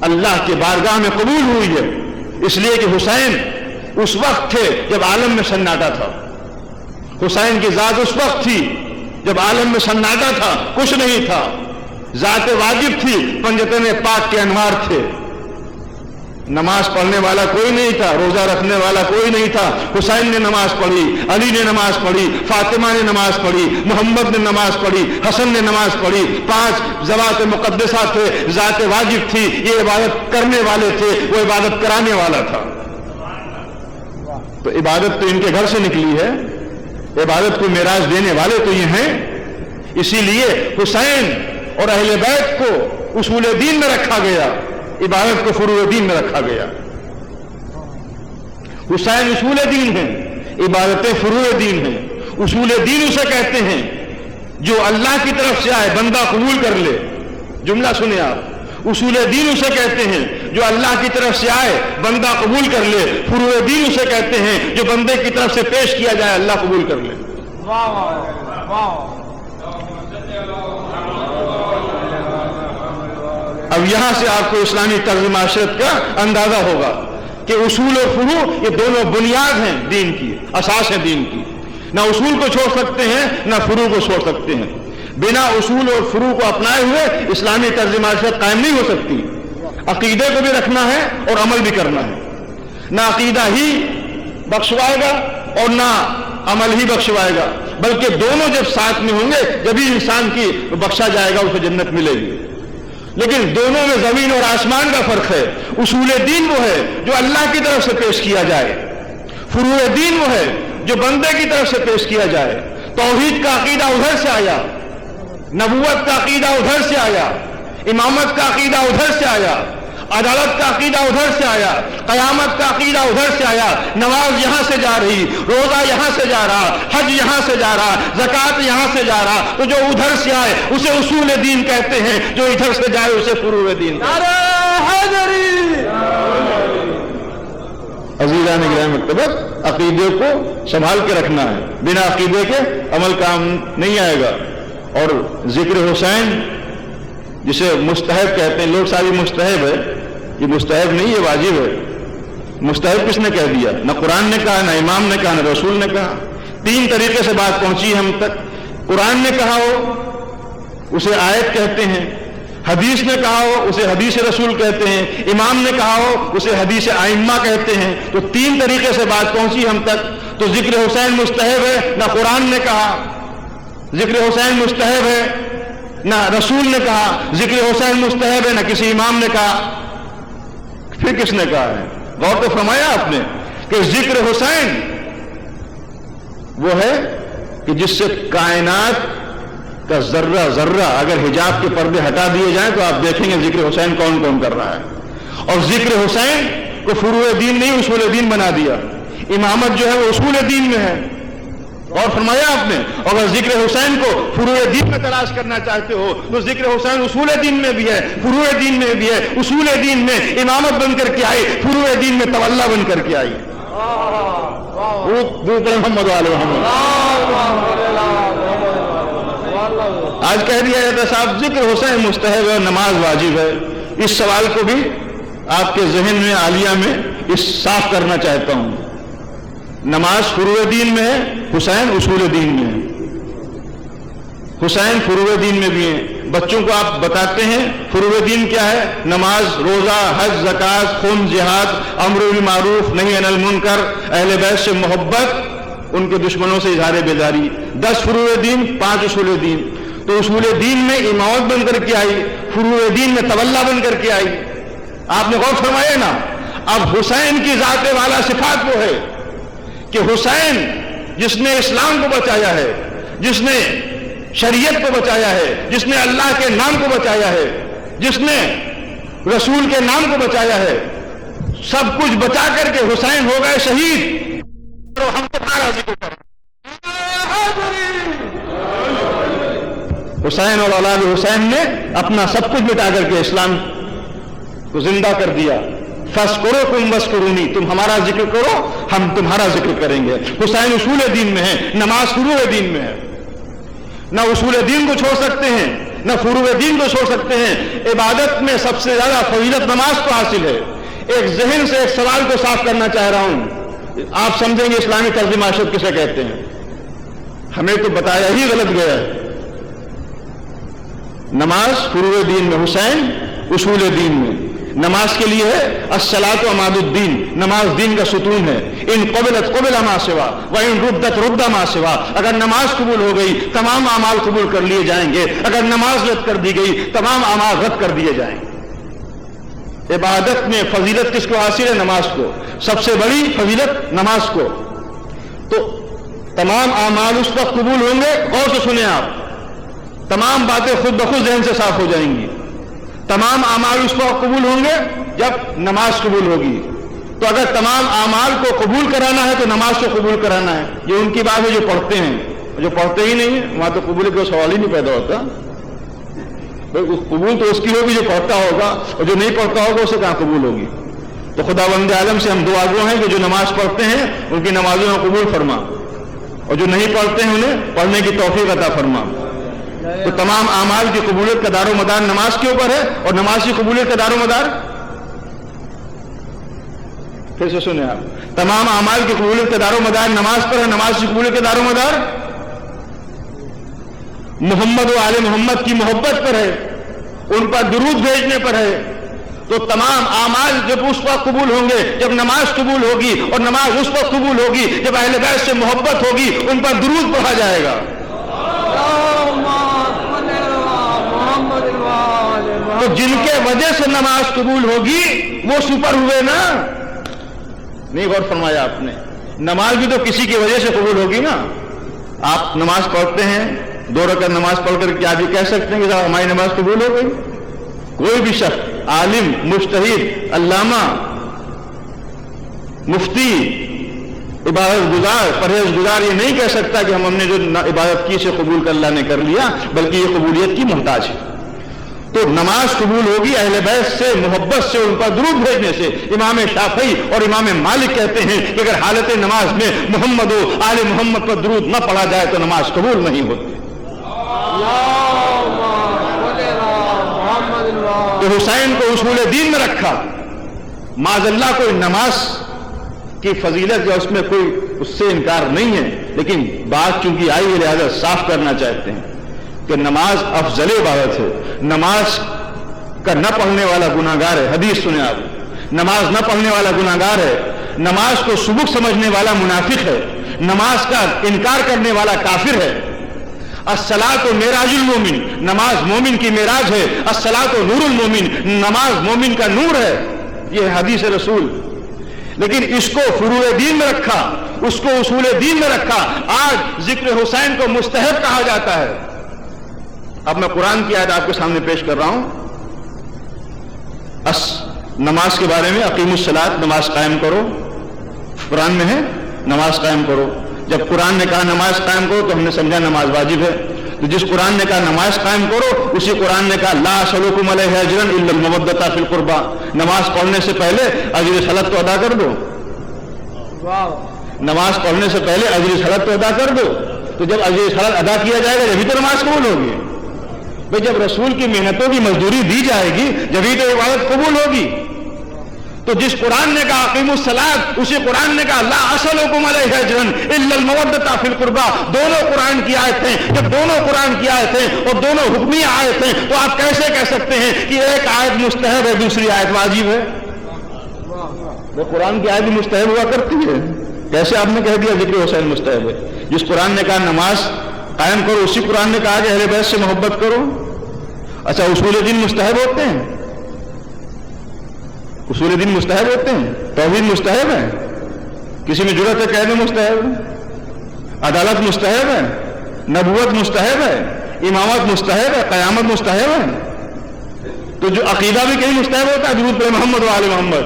اللہ کے بارگاہ میں قبول ہوئی ہے، اس لیے کہ حسین اس وقت تھے جب عالم میں سناٹا تھا، حسین کی ذات اس وقت تھی جب عالم میں سناٹا تھا، کچھ نہیں تھا، ذات واجب تھی، پنجتن پاک کے انوار تھے، نماز پڑھنے والا کوئی نہیں تھا، روزہ رکھنے والا کوئی نہیں تھا، حسین نے نماز پڑھی، علی نے نماز پڑھی، فاطمہ نے نماز پڑھی، محمد نے نماز پڑھی، حسن نے نماز پڑھی، 5 ذوات مقدسہ تھے، ذات واجب تھی، یہ عبادت کرنے والے تھے، وہ عبادت کرانے والا تھا۔ تو عبادت تو ان کے گھر سے نکلی ہے، عبادت کو میراث دینے والے تو یہ ہیں، اسی لیے حسین اور اہل بیت کو اصول دین میں رکھا گیا، عبادت کو فروع دین میں رکھا گیا۔ حسین اصول دین ہیں، عبادتیں فروع دین ہیں۔ اصول دین اسے کہتے ہیں جو اللہ کی طرف سے آئے بندہ قبول کر لے، جملہ سنیں آپ، اصول دین اسے کہتے ہیں جو اللہ کی طرف سے آئے بندہ قبول کر لے، فروع دین اسے کہتے ہیں جو بندے کی طرف سے پیش کیا جائے اللہ قبول کر لے۔ اب یہاں سے آپ کو اسلامی طرز معاشرت کا اندازہ ہوگا کہ اصول اور فروع یہ دونوں بنیاد ہیں دین کی، اساس ہیں دین کی، نہ اصول کو چھوڑ سکتے ہیں نہ فروع کو چھوڑ سکتے ہیں۔ بنا اصول اور فروع کو اپنائے ہوئے اسلامی طرز معاشرت قائم نہیں ہو سکتی۔ عقیدے کو بھی رکھنا ہے اور عمل بھی کرنا ہے، نہ عقیدہ ہی بخشوائے گا اور نہ عمل ہی بخشوائے گا، بلکہ دونوں جب ساتھ میں ہوں گے جبھی انسان کی بخشا جائے گا، اسے جنت ملے گی۔ لیکن دونوں میں زمین اور آسمان کا فرق ہے۔ اصول دین وہ ہے جو اللہ کی طرف سے پیش کیا جائے، فروع دین وہ ہے جو بندے کی طرف سے پیش کیا جائے۔ توحید کا عقیدہ ادھر سے آیا، نبوت کا عقیدہ ادھر سے آیا، امامت کا عقیدہ ادھر سے آیا، عدالت کا عقیدہ ادھر سے آیا، قیامت کا عقیدہ ادھر سے آیا، نماز یہاں سے جا رہی، روزہ یہاں سے جا رہا، حج یہاں سے جا رہا، زکوٰۃ یہاں سے جا رہا، تو جو ادھر سے آئے اسے اصول دین کہتے ہیں، جو ادھر سے جائے اسے فروع دین کہتے ہیں۔ عزیزان گرامی مکتبت، عقیدے کو سنبھال کے رکھنا ہے، بنا عقیدے کے عمل کام نہیں آئے گا۔ اور ذکر حسین جسے مستحب کہتے ہیں، لوگ ساری مستحب ہے، یہ مستحب نہیں، یہ واجب ہے۔ مستحب کس نے کہہ دیا؟ نہ قرآن نے کہا، نہ امام نے کہا، نہ رسول نے کہا۔ 3 طریقے سے بات پہنچی ہم تک۔ قرآن نے کہا ہو اسے آیت کہتے ہیں، حدیث نے کہا ہو اسے حدیث رسول کہتے ہیں، امام نے کہا ہو اسے حدیث ائمہ کہتے ہیں۔ تو 3 طریقے سے بات پہنچی ہم تک۔ تو ذکر حسین مستحب ہے، نہ قرآن نے کہا ذکر حسین مستحب ہے، نہ رسول نے کہا ذکر حسین مستحب ہے، نہ کسی امام نے کہا۔ پھر کس نے کہا ہے؟ غور تو فرمایا آپ نے کہ ذکر حسین وہ ہے کہ جس سے کائنات کا ذرہ ذرہ اگر حجاب کے پردے ہٹا دیے جائیں تو آپ دیکھیں گے ذکر حسین کون کون کر رہا ہے۔ اور ذکر حسین کو فروع دین نہیں اصول دین بنا دیا۔ امامت جو ہے وہ اصول دین میں ہے، اور فرمایا آپ نے اگر ذکر حسین کو فروع دین میں تلاش کرنا چاہتے ہو تو ذکر حسین اصول دین میں بھی ہے، فروع دین میں بھی ہے۔ اصول دین میں امامت بن کر کے آئی، فروع دین میں تولا بن کر کے آئی۔ محمد علیہ محمد آج کہہ دیا جاتا ہے صاحب ذکر حسین مستحب ہے، نماز واجب ہے. اس سوال کو بھی آپ کے ذہن میں عالیہ میں اس صاف کرنا چاہتا ہوں. نماز فروع دین میں ہے، حسین اصول دین میں ہے. حسین فروع دین میں بھی ہیں. بچوں کو آپ بتاتے ہیں فروع دین کیا ہے؟ نماز، روزہ، حج، زکات، خون، جہاد، امر بالمعروف، نہی عن المنکر، اہل بیت سے محبت، ان کے دشمنوں سے اظہار بیداری. 10 فروع دین، 5 اصول دین. تو اصول دین میں امامت بن کر کے آئی، فروع دین میں تولا بن کر کے آئی. آپ نے غور فرمایا نا. اب حسین کی ذات والا صفات وہ ہے کہ حسین جس نے اسلام کو بچایا ہے، جس نے شریعت کو بچایا ہے، جس نے اللہ کے نام کو بچایا ہے، جس نے رسول کے نام کو بچایا ہے، سب کچھ بچا کر کے حسین ہو گئے شہید. اور ہم تمہارا ذکر کریں. حسین اور اولاد حسین نے اپنا سب کچھ مٹا کر کے اسلام کو زندہ کر دیا. فَاسْكُرُكُمْ وَاسْكُرُونِي، تم ہمارا ذکر کرو ہم تمہارا ذکر کریں گے. حسین اصول دین میں ہے، نماز فروع دین میں ہے. نہ اصول دین کو چھوڑ سکتے ہیں، نہ فروع دین کو چھوڑ سکتے ہیں. عبادت میں سب سے زیادہ فضیلت نماز کو حاصل ہے. ایک ذہن سے ایک سوال کو صاف کرنا چاہ رہا ہوں. آپ سمجھیں گے اسلامی طرز معیشت کسے کہتے ہیں؟ ہمیں تو بتایا ہی غلط گیا ہے. نماز فروع دین میں، حسین اصول دین میں. نماز کے لیے ہے الصلاۃ عماد الدین، نماز دین کا ستون ہے. ان قبلت قبل ما سوا وان ردت رد ما سوا. اگر نماز قبول ہو گئی تمام اعمال قبول کر لیے جائیں گے، اگر نماز رد کر دی گئی تمام اعمال رد کر دیے جائیں گے. عبادت میں فضیلت کس کو حاصل ہے؟ نماز کو. سب سے بڑی فضیلت نماز کو. تو تمام اعمال اس وقت قبول ہوں گے. غور سے سنیں آپ، تمام باتیں خود بخود ذہن سے صاف ہو جائیں گی. تمام اعمال اس وقت قبول ہوں گے جب نماز قبول ہوگی. تو اگر تمام اعمال کو قبول کرانا ہے تو نماز کو قبول کرانا ہے. یہ ان کی بات ہے جو پڑھتے ہیں. جو پڑھتے ہی نہیں ہیں وہاں تو قبول کا سوال ہی نہیں پیدا ہوتا. قبول تو اس کی ہوگی جو پڑھتا ہوگا، اور جو نہیں پڑھتا ہوگا اسے کہاں قبول ہوگی. تو خداوند عالم سے ہم دعا گو ہیں کہ جو نماز پڑھتے ہیں ان کی نمازوں میں قبول فرما، اور جو نہیں پڑھتے ہیں انہیں پڑھنے کی توفیق عطا فرما. تو تمام اعمال کی قبولیت کا دار و مدار نماز کے اوپر ہے، اور نماز کی قبولیت کا دار و مدار، پھر سے سنیں آپ، تمام اعمال کی قبولیت کا دار و مدار نماز پر ہے. نماز کی قبولیت کا دار و مدار محمد و آل محمد کی محبت پر ہے، ان پر درود بھیجنے پر ہے. تو تمام اعمال جب اس وقت قبول ہوں گے جب نماز قبول ہوگی، اور نماز اس وقت قبول ہوگی جب اہل بیت سے محبت ہوگی، ان پر درود پڑھا جائے گا. تو جن کے وجہ سے نماز قبول ہوگی وہ سپر ہوئے نا. نہیں غور فرمایا آپ نے؟ نماز بھی تو کسی کی وجہ سے قبول ہوگی نا. آپ نماز پڑھتے ہیں، 2 رکعت نماز پڑھ کر کیا بھی کہہ سکتے ہیں کہ صاحب ہماری نماز قبول ہو گئی؟ کوئی بھی شخص، عالم، مجتہد، علامہ، مفتی، عبادت گزار، پرہیز گزار یہ نہیں کہہ سکتا کہ ہم نے جو عبادت کی سے قبول کر اللہ نے کر لیا، بلکہ یہ قبولیت کی محتاج ہے. تو نماز قبول ہوگی اہل بیت سے محبت سے، ان پر درود بھیجنے سے. امام شافعی اور امام مالک کہتے ہیں کہ اگر حالت نماز میں محمد و آل محمد پر درود نہ پڑھا جائے تو نماز قبول نہیں ہوتی. تو حسین کو اصول دین میں رکھا. معاذ اللہ کوئی نماز کی فضیلت یا اس میں کوئی اس سے انکار نہیں ہے، لیکن بات چونکہ آئی ہے لہذا صاف کرنا چاہتے ہیں کہ نماز افضل عبادت ہے. نماز کا نہ پڑھنے والا گناہگار ہے. حدیث سنیں آپ، نماز نہ پڑھنے والا گناہگار ہے. نماز کو سبق سمجھنے والا منافق ہے. نماز کا انکار کرنے والا کافر ہے. الصلاۃ معراج المومن، نماز مومن کی معراج ہے. الصلاۃ نور المومن، نماز مومن کا نور ہے. یہ حدیث رسول. لیکن اس کو فروع دین میں رکھا، اس کو اصول دین میں رکھا. آج ذکر حسین کو مستحب کہا جاتا ہے. اب میں قرآن کی آیت آپ کے سامنے پیش کر رہا ہوں. نماز کے بارے میں، اقیم الصلاۃ، نماز قائم کرو. قرآن میں ہے نماز قائم کرو. جب قرآن نے کہا نماز قائم کرو تو ہم نے سمجھا نماز واجب ہے. تو جس قرآن نے کہا نماز قائم کرو، اسی قرآن نے کہا لا اسألکم علیہ اجرا الا المودۃ فی القربى. نماز پڑھنے سے پہلے اجر صلات تو ادا کر دو. نماز پڑھنے سے پہلے اجر صلات تو ادا کر دو. تو جب اجر رسالت ادا کیا جائے گا جبھی تو نماز قبول ہوگی. بھئی جب رسول کی محنتوں کی مزدوری دی جائے گی جبھی تو عبادت قبول ہوگی. تو جس قرآن نے کہا اقیموا الصلاۃ، اسی قرآن نے کہا لا اسألکم علیہ اجرا الا المودۃ فی القربى. دونوں قرآن کی آیتیں، جب دونوں قرآن کی آیتیں اور دونوں حکمی آیتیں، تو آپ کیسے کہہ سکتے ہیں کہ ایک آیت مستحب ہے دوسری آیت واجب ہے؟ وہ قرآن کی آیت بھی مستحب ہوا کرتی ہے، کیسے آپ نے کہہ دیا ذکر حسین مستحب ہے؟ جس قرآن نے کہا نماز قائم کرو اسی قرآن نے کہا کہ اہل بیت سے محبت کرو. اچھا اصول دین مستحب ہوتے ہیں؟ اصول دین مستحب ہوتے ہیں؟ توحید مستحب ہے؟ کسی میں جرأت ہے کہنے مستحب ہے؟ عدالت مستحب ہے؟ نبوت مستحب ہے؟ امامت مستحب ہے؟ قیامت مستحب ہے؟ تو جو عقیدہ بھی کہیں مستحب ہوتا ہے درود پر محمد و آل محمد.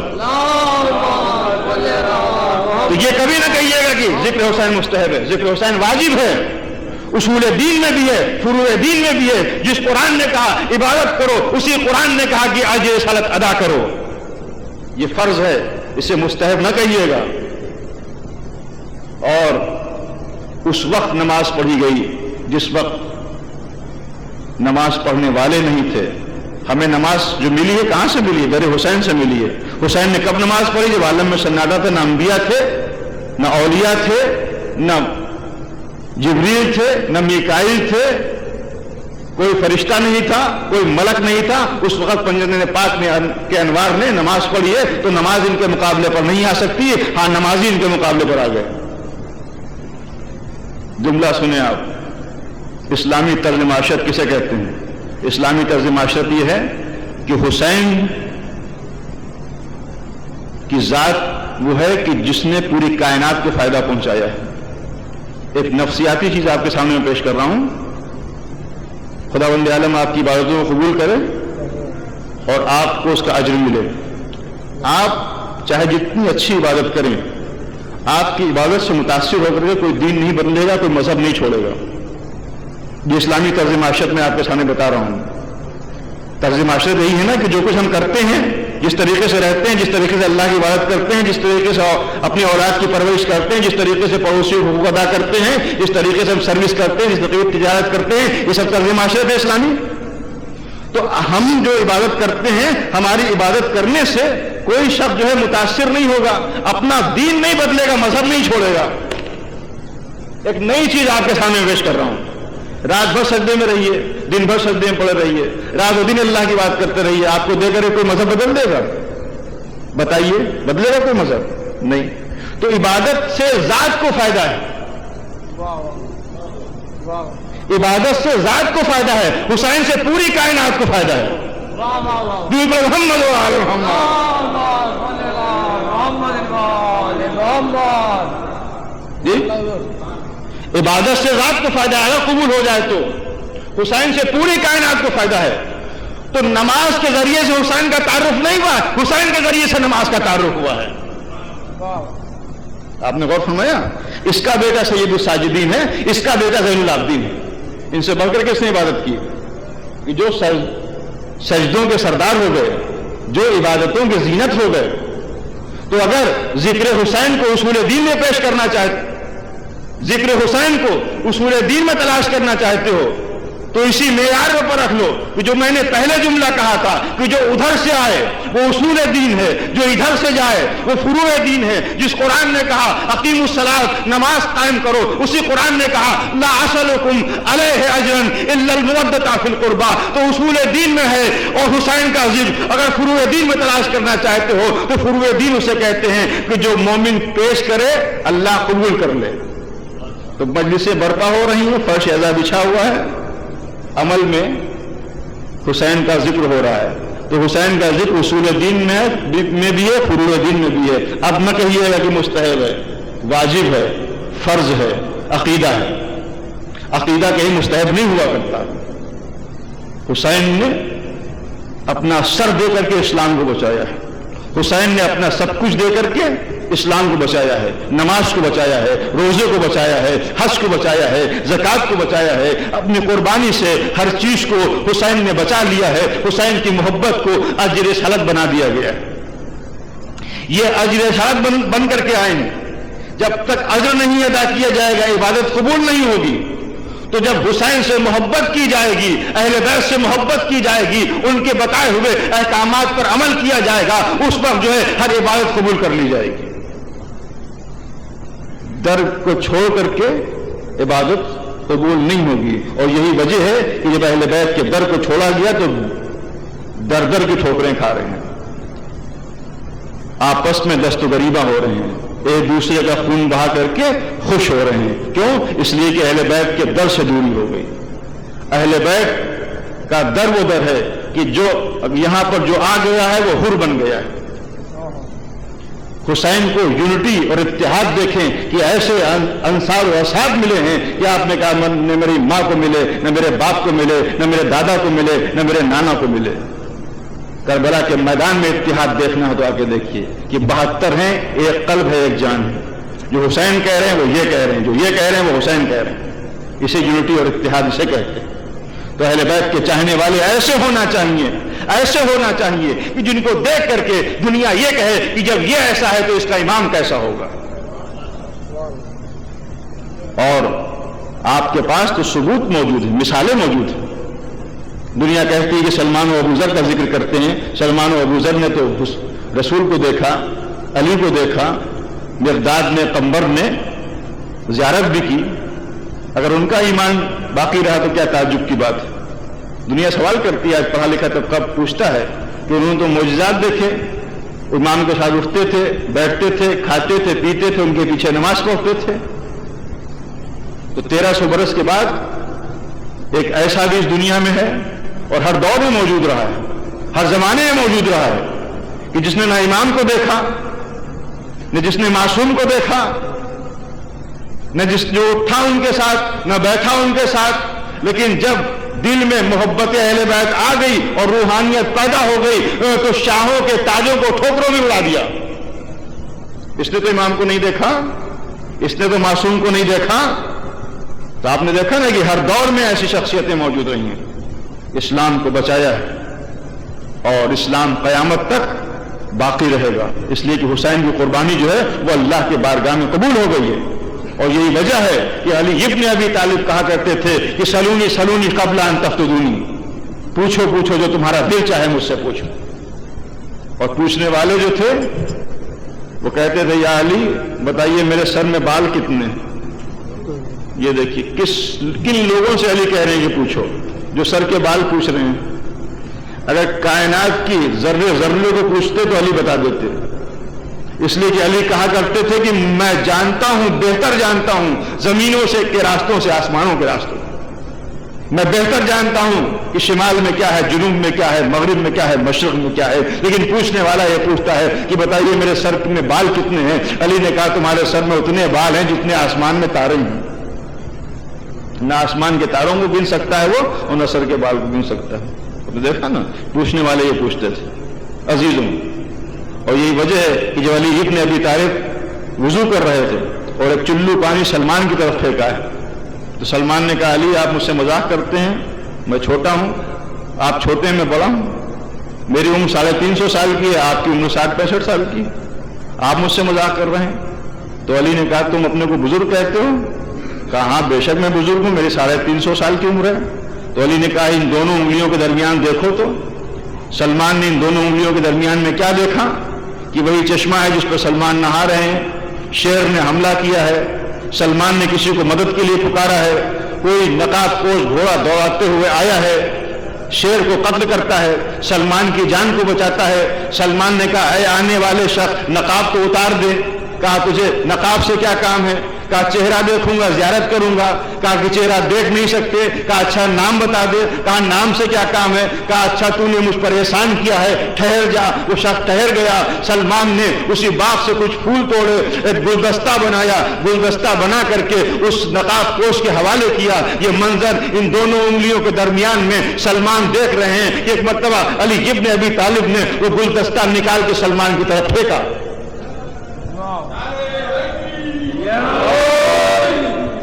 تو یہ کبھی نہ کہیے گا کہ ذکر حسین مستحب ہے. ذکر حسین واجب ہے، اصول دین میں بھی ہے، فروع دین میں بھی ہے. جس قرآن نے کہا عبادت کرو اسی قرآن نے کہا کہ اجر رسالت ادا کرو. یہ فرض ہے، اسے مستحب نہ کہیے گا. اور اس وقت نماز پڑھی گئی جس وقت نماز پڑھنے والے نہیں تھے. ہمیں نماز جو ملی ہے کہاں سے ملی ہے؟ در حسین سے ملی ہے. حسین نے کب نماز پڑھی؟ جب عالم میں سناٹا تھا، نہ انبیاء تھے، نہ اولیاء تھے، نہ جبریل تھے، نہ میکائیل تھے، کوئی فرشتہ نہیں تھا، کوئی ملک نہیں تھا. اس وقت پنجتن پاک کے انوار نے نماز پڑھی ہے، تو نماز ان کے مقابلے پر نہیں آ سکتی. ہاں نمازی ان کے مقابلے پر آ گئے. جملہ سنیں آپ، اسلامی طرز معاشرت کسے کہتے ہیں؟ اسلامی طرز معاشرت یہ ہے کہ حسین کی ذات وہ ہے کہ جس نے پوری کائنات کو فائدہ پہنچایا ہے. ایک نفسیاتی چیز آپ کے سامنے میں پیش کر رہا ہوں. خداوند عالم آپ کی عبادتوں کو قبول کرے اور آپ کو اس کا اجر ملے. آپ چاہے جتنی اچھی عبادت کریں، آپ کی عبادت سے متاثر ہو کر کے کوئی دین نہیں بدلے گا، کوئی مذہب نہیں چھوڑے گا. یہ اسلامی طرز معاشرت میں آپ کے سامنے بتا رہا ہوں. طرز معاشرت یہی ہے نا کہ جو کچھ ہم کرتے ہیں، جس طریقے سے رہتے ہیں، جس طریقے سے اللہ کی عبادت کرتے ہیں، جس طریقے سے اپنی اولاد کی پرورش کرتے ہیں، جس طریقے سے پڑوسیوں کو حقوق ادا کرتے ہیں، جس طریقے سے ہم سروس کرتے ہیں، جس طریقے سے تجارت کرتے ہیں، یہ سب طرز معاشرت ہے اسلامی. تو ہم جو عبادت کرتے ہیں، ہماری عبادت کرنے سے کوئی شخص جو ہے متاثر نہیں ہوگا، اپنا دین نہیں بدلے گا، مذہب نہیں چھوڑے گا. ایک نئی چیز آپ کے سامنے پیش کر رہا ہوں. رات بھر سجدے میں رہیے، دن بھر سجدے میں پڑے رہیے، رات و دن اللہ کی بات کرتے رہیے. آپ کو دے کر کوئی مذہب بدل دے گا؟ بتائیے، بدلے گا کوئی مذہب؟ نہیں. تو عبادت سے ذات کو فائدہ ہے، عبادت سے ذات کو فائدہ ہے. حسین سے پوری کائنات کو فائدہ ہے. محمد و آل محمد. جی عبادت سے ذات کو فائدہ ہے، قبول ہو جائے تو. حسین سے پوری کائنات کو فائدہ ہے. تو نماز کے ذریعے سے حسین کا تعارف نہیں ہوا، حسین کے ذریعے سے نماز کا تعارف ہوا ہے. آپ نے غور فرمایا؟ اس کا بیٹا سید الساجدین ہے، اس کا بیٹا زین العابدین ہے. ان سے بڑھ کر کے اس نے عبادت کی کہ جو سجدوں کے سردار ہو گئے، جو عبادتوں کے زینت ہو گئے. تو اگر ذکر حسین کو اصول دین میں پیش کرنا چاہتے، ذکر حسین کو اصول دین میں تلاش کرنا چاہتے ہو، تو اسی معیار پر رکھ لو کہ جو میں نے پہلے جملہ کہا تھا کہ جو ادھر سے آئے وہ اصول دین ہے، جو ادھر سے جائے وہ فروع دین ہے. جس قرآن نے کہا اقیموا الصلاۃ، نماز قائم کرو، اسی قرآن نے کہا لا اسألکم علیہ اجرا الا المودۃ فی القربى. تو اصول دین میں ہے. اور حسین کا ذکر اگر فروع دین میں تلاش کرنا چاہتے ہو تو فروع دین اسے کہتے ہیں کہ جو مومن پیش کرے اللہ قبول کر لے. تو مجلسیں برپا ہو رہی ہیں، فرش اعزا بچھا ہوا ہے، عمل میں حسین کا ذکر ہو رہا ہے. تو حسین کا ذکر اصول دین میں بھی ہے، فروع دین میں بھی ہے. اب نہ کہیے گا کہ مستحب ہے، واجب ہے، فرض ہے، عقیدہ ہے. عقیدہ کہیں مستحب نہیں ہوا کرتا. حسین نے اپنا سر دے کر کے اسلام کو بچایا ہے. حسین نے اپنا سب کچھ دے کر کے اسلام کو بچایا ہے، نماز کو بچایا ہے، روزے کو بچایا ہے، حج کو بچایا ہے، زکوٰۃ کو بچایا ہے. اپنی قربانی سے ہر چیز کو حسین نے بچا لیا ہے. حسین کی محبت کو اجر رسالت بنا دیا گیا ہے. یہ اجر رسالت بن کر کے آئیں. جب تک اجر نہیں ادا کیا جائے گا عبادت قبول نہیں ہوگی. تو جب حسین سے محبت کی جائے گی، اہل بیت سے محبت کی جائے گی، ان کے بتائے ہوئے احکامات پر عمل کیا جائے گا، اس وقت جو ہے ہر عبادت قبول کر لی جائے گی. در کو چھوڑ کر کے عبادت قبول نہیں ہوگی. اور یہی وجہ ہے کہ جب اہل بیت کے در کو چھوڑا گیا تو در در کی ٹھوکریں کھا رہے ہیں، آپس میں دست و گریباں ہو رہے ہیں، ایک دوسرے کا خون بہا کر کے خوش ہو رہے ہیں. کیوں؟ اس لیے کہ اہل بیت کے در سے دوری ہو گئی. اہل بیت کا در وہ در ہے کہ جو یہاں پر جو آ گیا ہے وہ حر بن گیا ہے. حسین کو یونٹی اور اتحاد دیکھیں کہ ایسے انصار و اصحاب ملے ہیں کہ آپ نے کہا نہ میری ماں کو ملے، نہ میرے باپ کو ملے، نہ میرے دادا کو ملے، نہ میرے نانا کو ملے. کربلا کے میدان میں اتحاد دیکھنا ہو تو آ کے دیکھیے کہ 72 ہیں، ایک قلب ہے، ایک جان ہے. جو حسین کہہ رہے ہیں وہ یہ کہہ رہے ہیں، جو یہ کہہ رہے ہیں وہ حسین کہہ رہے ہیں. اسے یونٹی اور اتحاد اسے کہتے ہیں. تو اہل بیت کے چاہنے والے ایسے ہونا چاہیے، ایسے ہونا چاہیے کہ جن کو دیکھ کر کے دنیا یہ کہے کہ جب یہ ایسا ہے تو اس کا امام کیسا ہوگا. اور آپ کے پاس تو ثبوت موجود ہے، مثالیں موجود ہیں. دنیا کہتی ہے کہ سلمان و ابوذر کا ذکر کرتے ہیں. سلمان و ابوذر نے تو رسول کو دیکھا، علی کو دیکھا، مقداد نے، قمبر نے زیارت بھی کی. اگر ان کا ایمان باقی رہا تو کیا تعجب کی بات ہے. دنیا سوال کرتی ہے، آج پڑھا لکھا طبقہ پوچھتا ہے کہ انہوں نے تو معجزات دیکھے، امام کے ساتھ اٹھتے تھے، بیٹھتے تھے، کھاتے تھے، پیتے تھے، ان کے پیچھے نماز پڑھتے تھے. تو 1300 برس کے بعد ایک ایسا بھی اس دنیا میں ہے اور ہر دور میں موجود رہا ہے، ہر زمانے میں موجود رہا ہے کہ جس نے نہ امام کو دیکھا، نہ جس نے معصوم کو دیکھا، نہ جس جو اٹھا ان کے ساتھ، نہ بیٹھا ان کے ساتھ، لیکن جب دل میں محبت اہل بیت آ گئی اور روحانیت پیدا ہو گئی تو شاہوں کے تاجوں کو ٹھوکروں میں اڑا دیا. اس نے تو امام کو نہیں دیکھا، اس نے تو معصوم کو نہیں دیکھا. تو آپ نے دیکھا نا کہ ہر دور میں ایسی شخصیتیں موجود رہی ہیں. اسلام کو بچایا ہے اور اسلام قیامت تک باقی رہے گا. اس لیے کہ حسین کی قربانی جو ہے وہ اللہ کے بارگاہ میں قبول ہو گئی ہے. اور یہی وجہ ہے کہ علی ابن ابی طالب کہا کرتے تھے کہ سلونی سلونی قبل ان تفتدونی، پوچھو پوچھو جو تمہارا دل چاہے مجھ سے پوچھو. اور پوچھنے والے جو تھے وہ کہتے تھے یا علی بتائیے میرے سر میں بال کتنے. یہ دیکھیے کن لوگوں سے علی کہہ رہے ہیں کہ پوچھو، جو سر کے بال پوچھ رہے ہیں. اگر کائنات کی ذرے ذرے کو پوچھتے تو علی بتا دیتے. اس لیے کہ علی کہا کرتے تھے کہ میں جانتا ہوں، بہتر جانتا ہوں زمینوں سے کے راستوں سے آسمانوں کے راستوں. میں بہتر جانتا ہوں کہ شمال میں کیا ہے، جنوب میں کیا ہے، مغرب میں کیا ہے، مشرق میں کیا ہے. لیکن پوچھنے والا یہ پوچھتا ہے کہ بتائیے میرے سر میں بال کتنے ہیں. علی نے کہا تمہارے سر میں اتنے بال ہیں جتنے آسمان میں تارے ہیں. نہ آسمان کے تاروں کو گن سکتا ہے وہ اور نہ سر کے بال کو گن سکتا ہے. تو دیکھا نا پوچھنے والے یہ پوچھتے تھے. عزیزوں، اور یہی وجہ ہے کہ جب علی ابن ابی طالب وضو کر رہے تھے اور ایک چلو پانی سلمان کی طرف پھینکا ہے تو سلمان نے کہا علی آپ مجھ سے مذاق کرتے ہیں، میں چھوٹا ہوں، آپ چھوٹے ہیں میں بڑا ہوں، میری عمر 350 سال کی ہے، آپ کی عمر 60-65 سال کی، آپ مجھ سے مذاق کر رہے ہیں. تو علی نے کہا تم اپنے کو بزرگ کہتے ہو؟ کہا ہاں بے شک میں بزرگ ہوں، میری 350 سال کی عمر ہے. تو علی نے کہا ان دونوں انگلیوں کے درمیان دیکھو. تو سلمان نے ان دونوں انگلیوں کے درمیان میں کیا دیکھا کہ وہی چشمہ ہے جس پہ سلمان نہا رہے ہیں. شیر نے حملہ کیا ہے، سلمان نے کسی کو مدد کے لیے پکارا ہے، کوئی نقاب پوش گھوڑا دوڑاتے ہوئے آیا ہے، شیر کو قتل کرتا ہے، سلمان کی جان کو بچاتا ہے. سلمان نے کہا اے آنے والے شخص نقاب تو اتار دے. کہا تجھے نقاب سے کیا کام ہے؟ کہا چہرہ دیکھوں گا، زیارت کروں گا. کہا کہ چہرہ دیکھ نہیں سکتے. کہا اچھا نام بتا دے. کہا نام سے کیا کام ہے؟ کہا اچھا تو نے مجھ پر احسان کیا ہے، ٹھہر جا. وہ شخص ٹھہر گیا. سلمان نے اسی باغ سے کچھ پھول توڑے، ایک گلدستہ بنایا، گلدستہ بنا کر کے اس نقاب پوش کے حوالے کیا. یہ منظر ان دونوں انگلیوں کے درمیان میں سلمان دیکھ رہے ہیں کہ ایک مرتبہ علی ابن ابی طالب نے وہ گلدستہ نکال کے سلمان کی طرف پھینکا.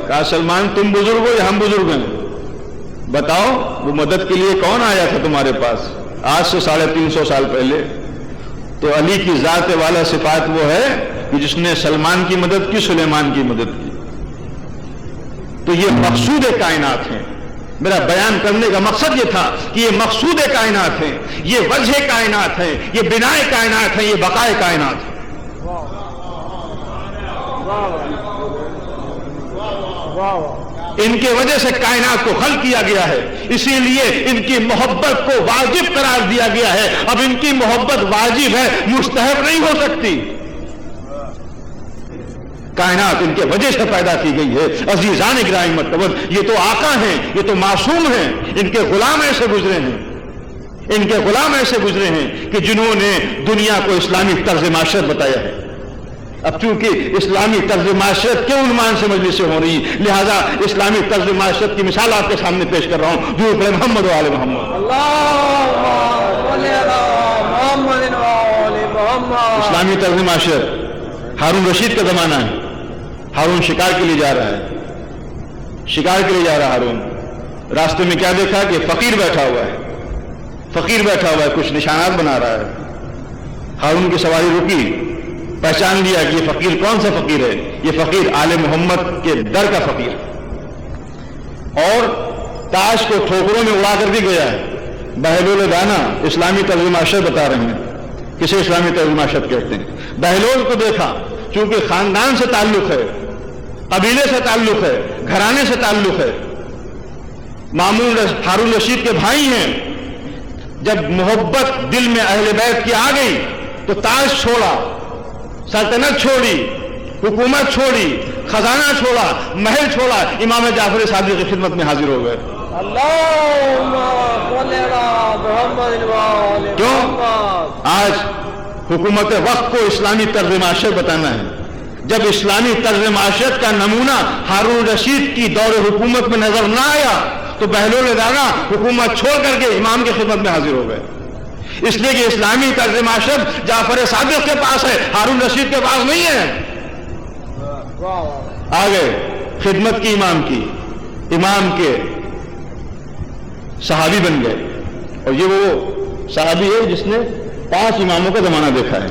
کہا سلمان تم بزرگ ہو یا ہم بزرگ ہیں؟ بتاؤ وہ مدد کے لیے کون آیا تھا تمہارے پاس آج سے 350 سال پہلے؟ تو علی کی ذات والا صفات وہ ہے کہ جس نے سلمان کی مدد کی، سلیمان کی مدد کی. تو یہ مقصود کائنات ہیں. میرا بیان کرنے کا مقصد یہ تھا کہ یہ مقصود کائنات ہیں، یہ وجہ کائنات ہیں، یہ بنائے کائنات ہیں، یہ بقائے کائنات ہیں. ان کے وجہ سے کائنات کو خلق کیا گیا ہے، اسی لیے ان کی محبت کو واجب قرار دیا گیا ہے. اب ان کی محبت واجب ہے، مستحب نہیں ہو سکتی. کائنات ان کے وجہ سے پیدا کی گئی ہے. عزیزان گرامی مرتبت، یہ تو آقا ہیں، یہ تو معصوم ہیں. ان کے غلام ایسے گزرے ہیں، ان کے غلام ایسے گزرے ہیں کہ جنہوں نے دنیا کو اسلامی طرز معاشرت بتایا ہے. اب چونکہ اسلامی طرز معاشرت کے عنوان سے مجلس ہو رہی، لہذا اسلامی طرز معاشرت کی مثال آپ کے سامنے پیش کر رہا ہوں. جو محمد و آل محمد. اسلامی طرز معاشرت ہارون رشید کا زمانہ ہے. ہارون شکار کے لیے جا رہا ہے، شکار کے لیے جا رہا ہارون. راستے میں کیا دیکھا کہ فقیر بیٹھا ہوا ہے، فقیر بیٹھا ہوا ہے، کچھ نشانات بنا رہا ہے. ہارون کی سواری رکی، پہچان لیا کہ یہ فقیر کون سا فقیر ہے. یہ فقیر آل محمد کے در کا فقیر ہے، اور تاج کو ٹھوکروں میں اڑا کر بھی گیا ہے. بہلول دانا اسلامی طرز معاشرت بتا رہے ہیں. کسے اسلامی طرز معاشرت کہتے ہیں؟ بہلول کو دیکھا، چونکہ خاندان سے تعلق ہے، قبیلے سے تعلق ہے، گھرانے سے تعلق ہے، مامون ہارون رشید کے بھائی ہیں. جب محبت دل میں اہل بیت کی آ گئی تو تاج چھوڑا، سلطنت چھوڑی، حکومت چھوڑی، خزانہ چھوڑا، محل چھوڑا، امام جعفر صادق کی خدمت میں حاضر ہو گئے. کیوں؟ آج حکومت وقت کو اسلامی طرز معاشرت بتانا ہے. جب اسلامی طرز معاشرت کا نمونہ ہارون رشید کی دور حکومت میں نظر نہ آیا تو بہلول دانا حکومت چھوڑ کر کے امام کی خدمت میں حاضر ہو گئے. اس لیے کہ اسلامی طرز معاشرت جعفر صادق کے پاس ہے، ہارون رشید کے پاس نہیں ہے. آگے خدمت کی، امام کی، امام کے صحابی بن گئے. اور یہ وہ صحابی ہے جس نے 5 اماموں کا زمانہ دیکھا ہے،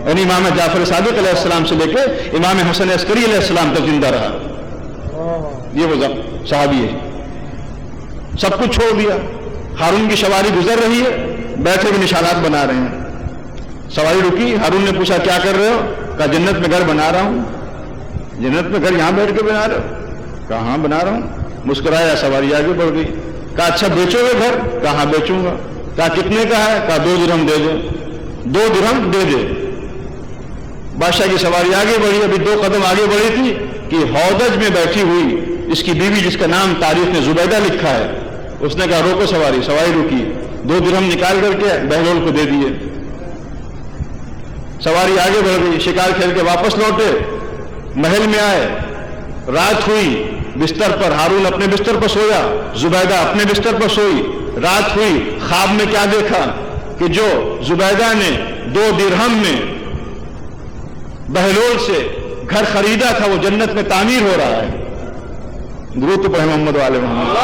یعنی امام جعفر صادق علیہ السلام سے لے کے امام حسن عسکری علیہ السلام تک زندہ رہا. یہ وہ صحابی ہے. سب کچھ چھوڑ دیا. ہارون کی سواری گزر رہی ہے، بیٹھے ہوئے نشانات بنا رہے ہیں. سواری رکی، ہارون نے پوچھا کیا کر رہے ہو؟ کہا جنت میں گھر بنا رہا ہوں. جنت میں گھر یہاں بیٹھ کے بنا رہے ہو؟ کہا ہاں بنا رہا ہوں. مسکرایا، سواری آگے بڑھ گئی. کہا اچھا بیچو گے گھر؟ کہا ہاں بیچوں گا. کہا کتنے کا ہے؟ کہا 2 درہم دے دے. 2 درہم دے دے. بادشاہ کی سواری آگے بڑھی، ابھی 2 قدم آگے بڑھی تھی کہ ہودج میں بیٹھی ہوئی اس کی بیوی، جس کا نام تاریخ میں زبیدہ لکھا ہے، اس نے کہا روکو سواری. سواری رکی، 2 درہم نکال کر کے بہلول کو دے دیے. سواری آگے بڑھ گئی، شکار کھیل کے واپس لوٹے، محل میں آئے. رات ہوئی، بستر پر ہارون اپنے بستر پر سویا، زبیدہ اپنے بستر پر سوئی. رات ہوئی، خواب میں کیا دیکھا کہ جو زبیدہ نے 2 درہم میں بہلول سے گھر خریدا تھا وہ جنت میں تعمیر ہو رہا ہے. درود پڑھیں محمد و آل محمد.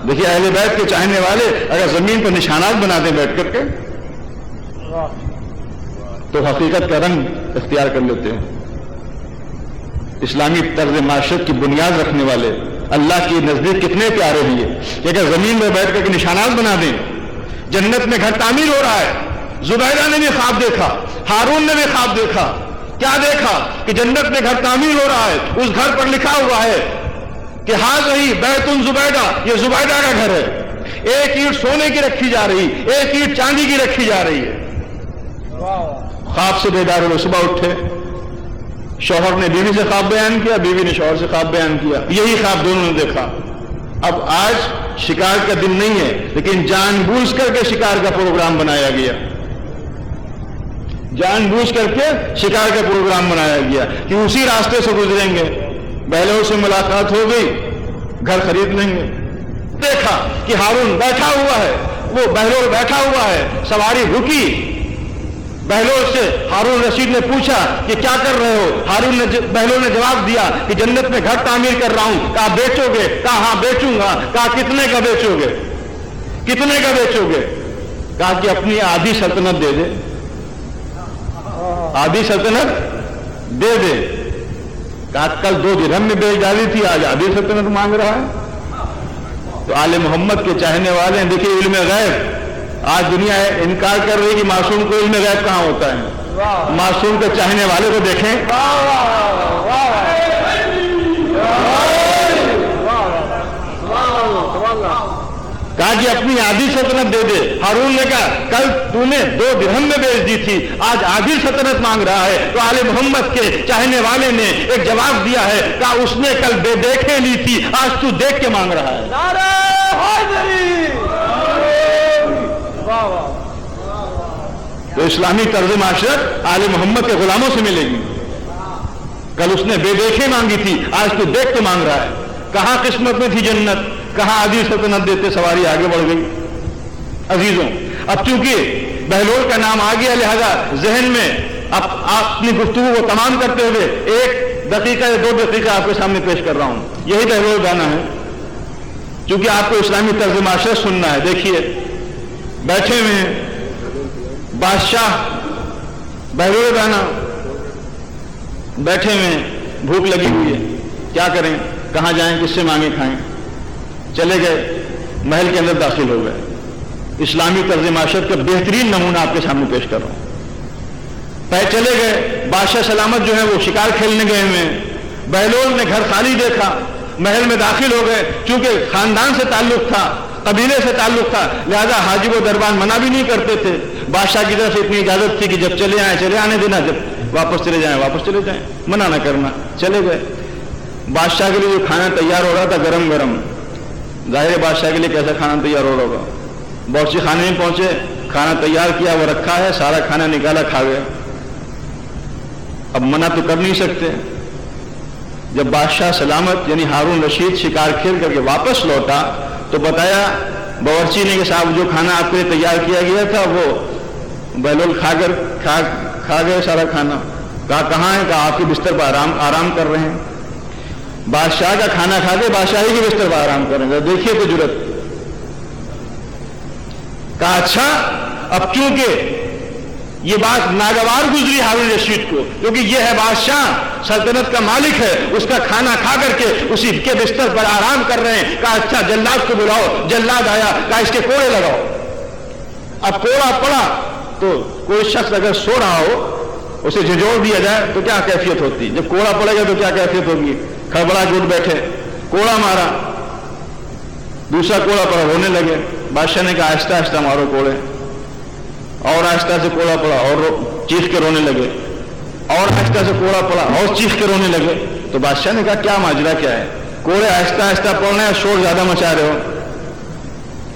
دیکھیے اہل بیت کے چاہنے والے اگر زمین پر نشانات بنا دیں بیٹھ کر کے تو حقیقت کا رنگ اختیار کر لیتے ہیں. اسلامی طرز معاشرت کی بنیاد رکھنے والے اللہ کی نزدیک کتنے پیارے ہیں یہ کہ اگر زمین میں بیٹھ کر کے نشانات بنا دیں. جنت میں گھر تعمیر ہو رہا ہے. زبیدہ نے بھی خواب دیکھا، ہارون نے بھی خواب دیکھا. کیا دیکھا کہ جنت میں گھر تعمیر ہو رہا ہے. اس گھر پر لکھا ہوا ہے کہ حاضی بیت زبیدہ، یہ زبیدہ کا گھر ہے. ایک اینٹ سونے کی رکھی جا رہی، ایک اینٹ چاندی کی رکھی جا رہی ہے. خواب سے بیدار ہوئے، صبح اٹھے. شوہر نے بیوی سے خواب بیان کیا، بیوی نے شوہر سے خواب بیان کیا. یہی خواب دونوں نے دیکھا. اب آج شکار کا دن نہیں ہے، لیکن جان بوجھ کر کے شکار کا پروگرام بنایا گیا. جان بوجھ کر کے شکار کا پروگرام بنایا گیا کہ اسی راستے سے گزریں گے. بہلول سے ملاقات ہو گئی، گھر خرید لیں گے. دیکھا کہ ہارون بیٹھا ہوا ہے، وہ بہلول بیٹھا ہوا ہے. سواری رکی. بہلول سے ہارون رشید نے پوچھا کہ کیا کر رہے ہو؟ بہلول نے جواب دیا کہ جنت میں گھر تعمیر کر رہا ہوں. کہا بیچو گے؟ کہا ہاں بیچوں گا. کہا کتنے کا بیچو گے؟ کتنے کا بیچو گے؟ کہا کہ اپنی آدھی سلطنت دے دے، آدھی سلطنت دے دے. کہا کل 2 درہم میں بیچ ڈالی تھی، آج آدھی سلطنت مانگ رہا ہے. تو آل محمد کے چاہنے والے ہیں. دیکھیے علم غیب، آج دنیا انکار کر رہی کہ معصوم کو علم غیب کہاں ہوتا ہے. معصوم کے چاہنے والے کو دیکھیں. کہا کہ اپنی آدھی سلطنت دے دے. ہارون نے کہا کل تو نے 2 درہم میں بیچ دی تھی، آج آدھی سلطنت مانگ رہا ہے. تو آل محمد کے چاہنے والے نے ایک جواب دیا ہے، کہا اس نے کل بے دیکھے لی تھی، آج تو دیکھ کے مانگ رہا ہے. نعرہ حیدری. تو اسلامی طرز معاشرت آل محمد کے غلاموں سے ملے گی. کل اس نے بے دیکھے مانگی تھی، آج تو دیکھ کے مانگ رہا ہے. کہاں قسمت میں تھی جنت، کہاں آدھی سلطنت دیتے سواری آگے بڑھ گئی. عزیزوں، اب چونکہ بہلول کا نام آ گیا لہذا ذہن میں اب اپنی گفتگو کو تمام کرتے ہوئے 1 دقیقہ یا 2 دقیقہ آپ کے سامنے پیش کر رہا ہوں. یہی بہلول گانا ہے، چونکہ آپ کو اسلامی طرز معاشرت سننا ہے. دیکھیے بیٹھے ہوئے ہیں بادشاہ، بہلول گانا، بیٹھے ہوئے ہیں، بھوک لگی ہوئی ہے، کیا کریں، کہاں جائیں، کس سے مانگیں کھائیں. چلے گئے محل کے اندر داخل ہو گئے. اسلامی طرز معاشرت کا بہترین نمونہ آپ کے سامنے پیش کر رہا ہوں. چلے گئے، بادشاہ سلامت جو ہے وہ شکار کھیلنے گئے ہوئے ہیں. بہلول نے گھر خالی دیکھا، محل میں داخل ہو گئے. چونکہ خاندان سے تعلق تھا، قبیلے سے تعلق تھا، لہذا حاجب و دربان منع بھی نہیں کرتے تھے. بادشاہ کی طرف سے اتنی اجازت تھی کہ جب چلے آئیں چلے آنے دینا، جب واپس چلے جائیں واپس چلے جائیں، منع نہ کرنا. چلے گئے. بادشاہ کے لیے جو کھانا تیار ہو رہا تھا گرم گرم، ظاہر بادشاہ کے لیے کیسا کھانا تیار ہو رہا ہوگا. باورچی خانے میں پہنچے، کھانا تیار کیا، وہ رکھا ہے، سارا کھانا نکالا، کھا گیا. اب منع تو کر نہیں سکتے. جب بادشاہ سلامت یعنی ہارون رشید شکار کھیل کر کے واپس لوٹا تو بتایا باورچی نے کہ صاحب جو کھانا آپ کے لیے تیار کیا گیا تھا وہ بہلول کھا گئے سارا کھانا. کہا کہاں ہے؟ کہا آپ کے بستر پر آرام کر رہے ہیں. بادشاہ کا کھانا کھا کے بادشاہی کے بستر پر آرام کر رہے ہیں. دیکھیے تو جرت. کہا اچھا، اب چونکہ یہ بات ناگوار گزری ہارون رشید کو، کیونکہ یہ ہے بادشاہ، سلطنت کا مالک ہے، اس کا کھانا کھا کر کے اسی کے بستر پر آرام کر رہے ہیں. کہا اچھا جلاد کو بلاؤ. جلاد آیا، کہا اس کے کوڑے لگاؤ. اب کوڑا پڑا تو کوئی شخص اگر سو رہا ہو اسے جھنجھوڑ دیا جائے تو کیا کیفیت ہوتی، جب کوڑا پڑے گا تو کیا کیفیت ہوگی. کھڑبڑا کے اٹھ بیٹھے، کوڑا مارا، دوسرا کوڑا پڑا، رونے لگے. بادشاہ نے کہا آہستہ آہستہ مارو کوڑے. اور آہستہ سے کوڑا پڑا اور چیخ کے رونے لگے. اور آہستہ سے کوڑا پڑا اور چیخ کے رونے لگے. تو بادشاہ نے کہا کیا ماجرا کیا ہے؟ کوڑے آہستہ آہستہ پڑ رہے ہیں، شور زیادہ مچا رہے ہو،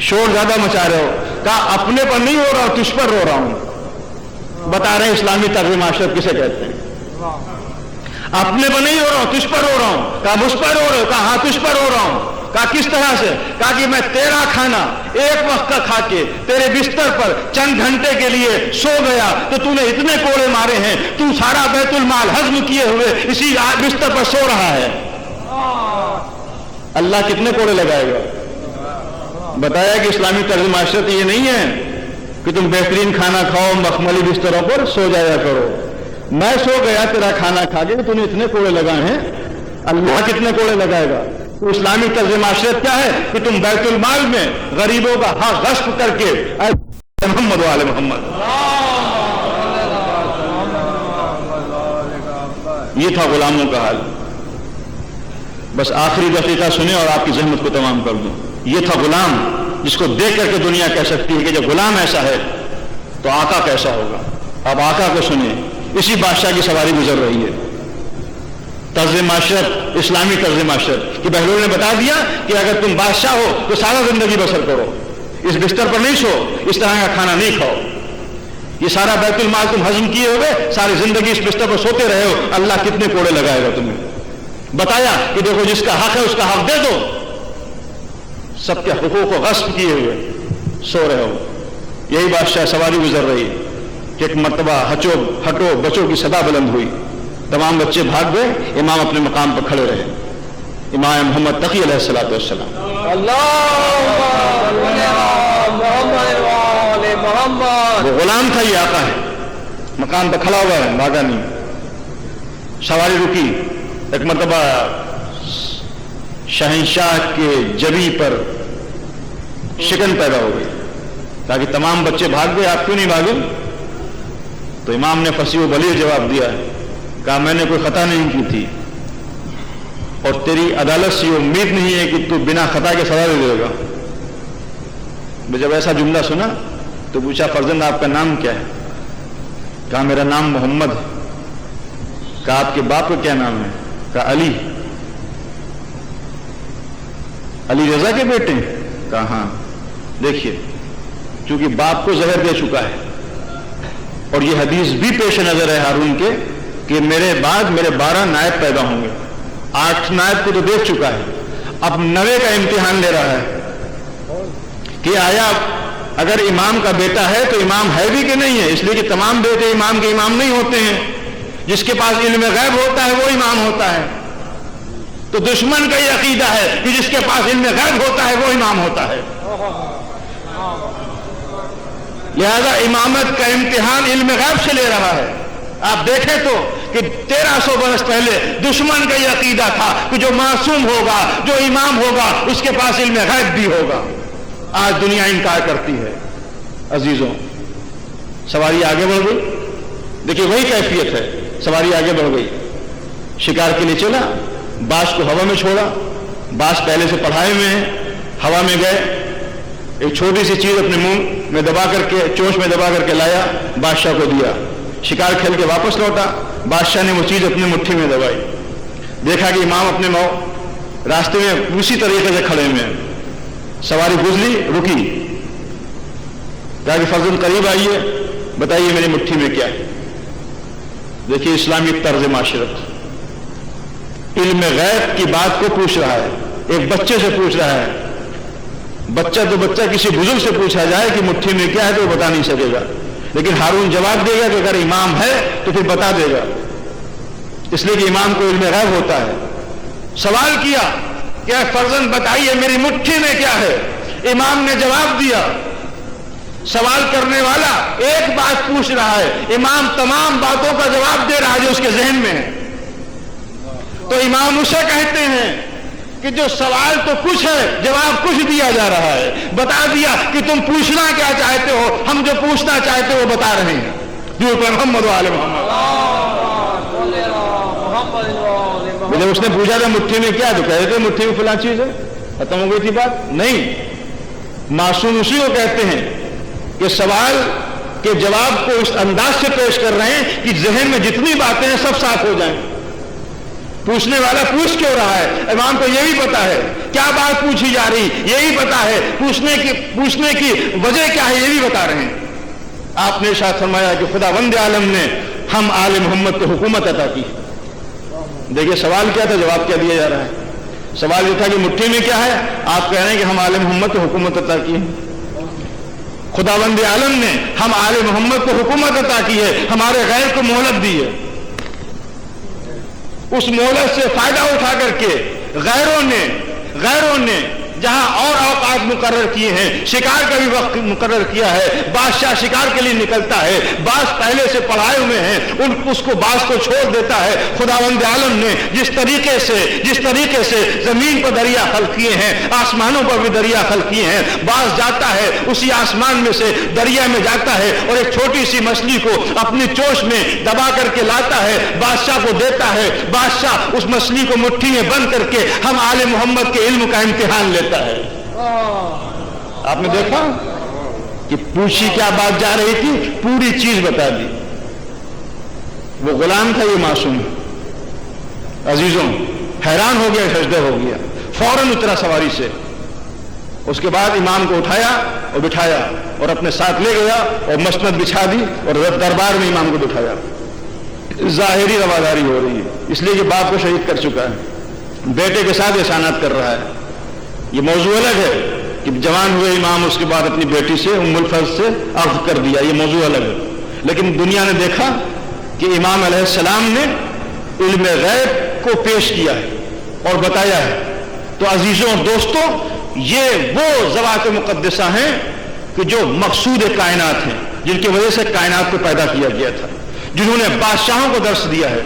شور زیادہ مچا رہے ہو. کہا اپنے پر نہیں رو رہا ہوں، تجھ پر رو رہا ہوں. بتا رہے ہیں اسلامی طرز معاشرت کسے کہتے ہیں. اپنے پر نہیں رو رہا ہوں، تجھ پر رو رہا ہوں. کہا مجھ پر رو رہے ہو؟ کہا ہاں تجھ پر رو رہا ہوں. کہا کس طرح سے؟ کہا کہ میں تیرا کھانا ایک وقت کا کھا کے تیرے بستر پر چند گھنٹے کے لیے سو گیا تو تو نے اتنے کوڑے مارے ہیں، تو سارا بیت المال ہضم کیے ہوئے اسی بستر پر سو رہا ہے. اللہ کتنے کوڑے لگائے گا؟ بتایا کہ اسلامی طرز معاشرت یہ نہیں ہے کہ تم بہترین کھانا کھاؤ، مخملی بستروں پر سو جایا کرو. میں سو گیا تیرا کھانا کھا کے تو نے اتنے کوڑے لگائے ہیں، اللہ کتنے کوڑے لگائے گا. تو اسلامی طرز معاشرت کیا ہے کہ تم بیت المال میں غریبوں کا حق غصب کر کے محمد وآل محمد. یہ تھا غلاموں کا حال. بس آخری دقیقہ سنیں اور آپ کی زحمت کو تمام کر دوں. یہ تھا غلام جس کو دیکھ کر کے دنیا کہہ سکتی ہے کہ جب غلام ایسا ہے تو آقا کیسا ہوگا. اب آقا کو سنیں. اسی بادشاہ کی سواری گزر رہی ہے. طرز معاشرت، اسلامی طرز معاشرت کہ بہلول نے بتا دیا کہ اگر تم بادشاہ ہو تو سارا زندگی بسر کرو، اس بستر پر نہیں سو، اس طرح کا کھانا نہیں کھاؤ، یہ سارا بیت المال تم ہضم کیے ہوئے ساری زندگی اس بستر پر سوتے رہے ہو. اللہ کتنے کوڑے لگائے گا تمہیں. بتایا کہ دیکھو جس کا حق ہے اس کا حق دے دو، سب کے حقوق کو غصب کیے ہوئے سو رہے ہو. یہی بادشاہ سواری گزر رہی کہ ایک مرتبہ ہٹو بچوں کی صدا بلند ہوئی. تمام بچے بھاگ گئے، امام اپنے مقام پر کھڑے رہے. امام محمد تقی علیہ السلام. اللہ محمد. وہ غلام تھا، یہ آقا ہے. مقام پہ کھڑا ہوا ہے، بھاگا نہیں. سواری رکی. ایک مرتبہ شہنشاہ کے جبی پر شکن پیدا ہو گئی، تاکہ تمام بچے بھاگ گئے، آپ کیوں نہیں بھاگے؟ تو امام نے فصیح و بلیغ جواب دیا ہے، کہا میں نے کوئی خطا نہیں کی تھی، اور تیری عدالت سے یہ امید نہیں ہے کہ تو بنا خطا کے سزا دے دے گا. جب ایسا جملہ سنا تو پوچھا فرزند آپ کا نام کیا ہے؟ کہا میرا نام محمد ہے. کہا آپ کے باپ کا کیا نام ہے؟ کہا علی. علی رضا کے بیٹے ہیں؟ کہا ہاں. دیکھیے، چونکہ باپ کو زہر دے چکا ہے، اور یہ حدیث بھی پیش نظر ہے ہارون کے کہ میرے بعد میرے 12 نائب پیدا ہوں گے. 8 نائب کو تو دیکھ چکا ہے، اب 9 کا امتحان لے رہا ہے کہ آیا اگر امام کا بیٹا ہے تو امام ہے بھی کہ نہیں ہے. اس لیے کہ تمام بیٹے امام کے امام نہیں ہوتے ہیں. جس کے پاس علم غیب ہوتا ہے وہ امام ہوتا ہے. تو دشمن کا یہ عقیدہ ہے کہ جس کے پاس علم غیب ہوتا ہے وہ امام ہوتا ہے. لہذا امامت کا امتحان علم غیب سے لے رہا ہے. آپ دیکھیں تو کہ 1300 برس پہلے دشمن کا یہ عقیدہ تھا کہ جو معصوم ہوگا، جو امام ہوگا، اس کے پاس علم غیب بھی ہوگا. آج دنیا انکار کرتی ہے. عزیزوں، سواری آگے بڑھ گئی. دیکھیے وہی کیفیت ہے. سواری آگے بڑھ گئی، شکار کے لیے چلا، باز کو ہوا میں چھوڑا. باز پہلے سے پڑھائے ہوئے ہیں، ہوا میں گئے، ایک چھوٹی سی چیز اپنے منہ میں دبا کر کے، چونچ میں دبا کر کے لایا، بادشاہ کو دیا. شکار کھیل کے واپس لوٹا، بادشاہ نے وہ چیز اپنے مٹھی میں دبائی. دیکھا کہ امام اپنے راستے میں اسی طریقے سے کھڑے ہوئے ہیں. سواری گزری، رکی، کہا کہ فرزند قریب آئیے، بتائیے میری مٹھی میں کیا ہے. دیکھیے اسلامی طرز معاشرت، علم غیب کی بات کو پوچھ رہا ہے، ایک بچے سے پوچھ رہا ہے. بچہ تو بچہ کسی بزرگ سے پوچھا جائے کہ مٹھی میں کیا ہے تو وہ بتا نہیں سکے گا، لیکن ہارون جواب دے گا کہ اگر امام ہے تو پھر بتا دے گا. اس لیے کہ امام کو علم غیب ہوتا ہے. سوال کیا کہ فرزند بتائیے میری مٹھی میں کیا ہے. امام نے جواب دیا. سوال کرنے والا ایک بات پوچھ رہا ہے، امام تمام باتوں کا جواب دے رہا ہے جو اس کے ذہن میں ہے. تو امام اسے کہتے ہیں کہ جو سوال تو کچھ ہے، جواب کچھ دیا جا رہا ہے. بتا دیا کہ تم پوچھنا کیا چاہتے ہو، ہم جو پوچھنا چاہتے ہو وہ بتا رہے ہیں. محمد وآل محمد. جب اس نے پوچھا تھا مٹھی میں کیا، تو کہتے تھے مٹھی میں فلاں چیز ہے، ختم ہو گئی تھی بات. نہیں، معصوم اسی کو کہتے ہیں کہ سوال کے جواب کو اس انداز سے پیش کر رہے ہیں کہ ذہن میں جتنی باتیں ہیں سب صاف ہو جائیں. پوچھنے والا پوچھ کیوں رہا ہے، امام کو یہ بھی پتا ہے کیا بات پوچھی جا رہی، یہ بھی پتا ہے پوچھنے کی وجہ کیا ہے، یہ بھی بتا رہے ہیں. آپ نے ارشاد فرمایا کہ خداوند عالم نے ہم آل محمد کو حکومت عطا کی. دیکھیے سوال کیا تھا، جواب کیا دیا جا رہا ہے. سوال یہ تھا کہ مٹھی میں کیا ہے، آپ کہہ رہے ہیں کہ ہم آل محمد کو حکومت عطا کی. خداوند عالم نے ہم آل محمد کو حکومت عطا کی ہے، ہمارے غیر کو مہلت دی ہے. اس مہلت سے فائدہ اٹھا کر کے غیروں نے جہاں اور اوقات مقرر کیے ہیں، شکار کا بھی وقت مقرر کیا ہے. بادشاہ شکار کے لیے نکلتا ہے، باز پہلے سے پڑھائے ہوئے ہیں، اس کو باز کو چھوڑ دیتا ہے. خداوند عالم نے جس طریقے سے زمین پر دریا خلق کیے ہیں، آسمانوں پر بھی دریا خلق کیے ہیں. باز جاتا ہے اسی آسمان میں سے دریا میں جاتا ہے اور ایک چھوٹی سی مچھلی کو اپنی چوش میں دبا کر کے لاتا ہے، بادشاہ کو دیتا ہے. بادشاہ اس مچھلی کو مٹھی میں بند کر کے ہم آل محمد کے علم کا امتحان لیتا ہے. آپ نے دیکھا کہ پوچھی کیا بات جا رہی تھی، پوری چیز بتا دی. وہ غلام تھا، یہ معصوم. عزیزوں حیران ہو گیا، سجدہ ہو گیا، فوراً اترا سواری سے. اس کے بعد امام کو اٹھایا اور بٹھایا اور اپنے ساتھ لے گیا اور مسند بچھا دی اور دربار میں امام کو بٹھایا. ظاہری رواداری ہو رہی ہے، اس لیے کہ باپ کو شہید کر چکا ہے، بیٹے کے ساتھ احسانات کر رہا ہے. یہ موضوع الگ ہے کہ جوان ہوئے امام اس کے بعد اپنی بیٹی سے ام الفضل سے عفو کر دیا، یہ موضوع الگ ہے. لیکن دنیا نے دیکھا کہ امام علیہ السلام نے علم غیب کو پیش کیا ہے اور بتایا ہے. تو عزیزوں اور دوستوں، یہ وہ ذوات مقدسہ ہیں کہ جو مقصود کائنات ہیں، جن کی وجہ سے کائنات کو پیدا کیا گیا تھا، جنہوں نے بادشاہوں کو درس دیا ہے،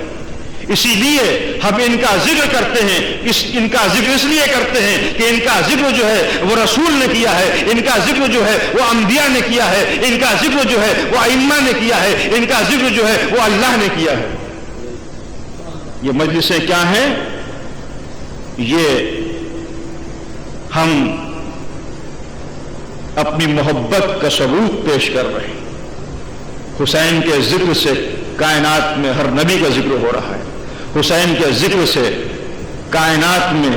اسی لیے ہم ان کا ذکر کرتے ہیں. ان کا ذکر اس لیے کرتے ہیں کہ ان کا ذکر جو ہے وہ رسول نے کیا ہے، ان کا ذکر جو ہے وہ انبیاء نے کیا ہے، ان کا ذکر جو ہے وہ ائمہ نے کیا ہے، ان کا ذکر جو ہے وہ اللہ نے کیا ہے. یہ مجلسیں کیا ہیں؟ یہ ہم اپنی محبت کا ثبوت پیش کر رہے ہیں. حسین کے ذکر سے کائنات میں ہر نبی کا ذکر ہو رہا ہے، حسین کے ذکر سے کائنات میں.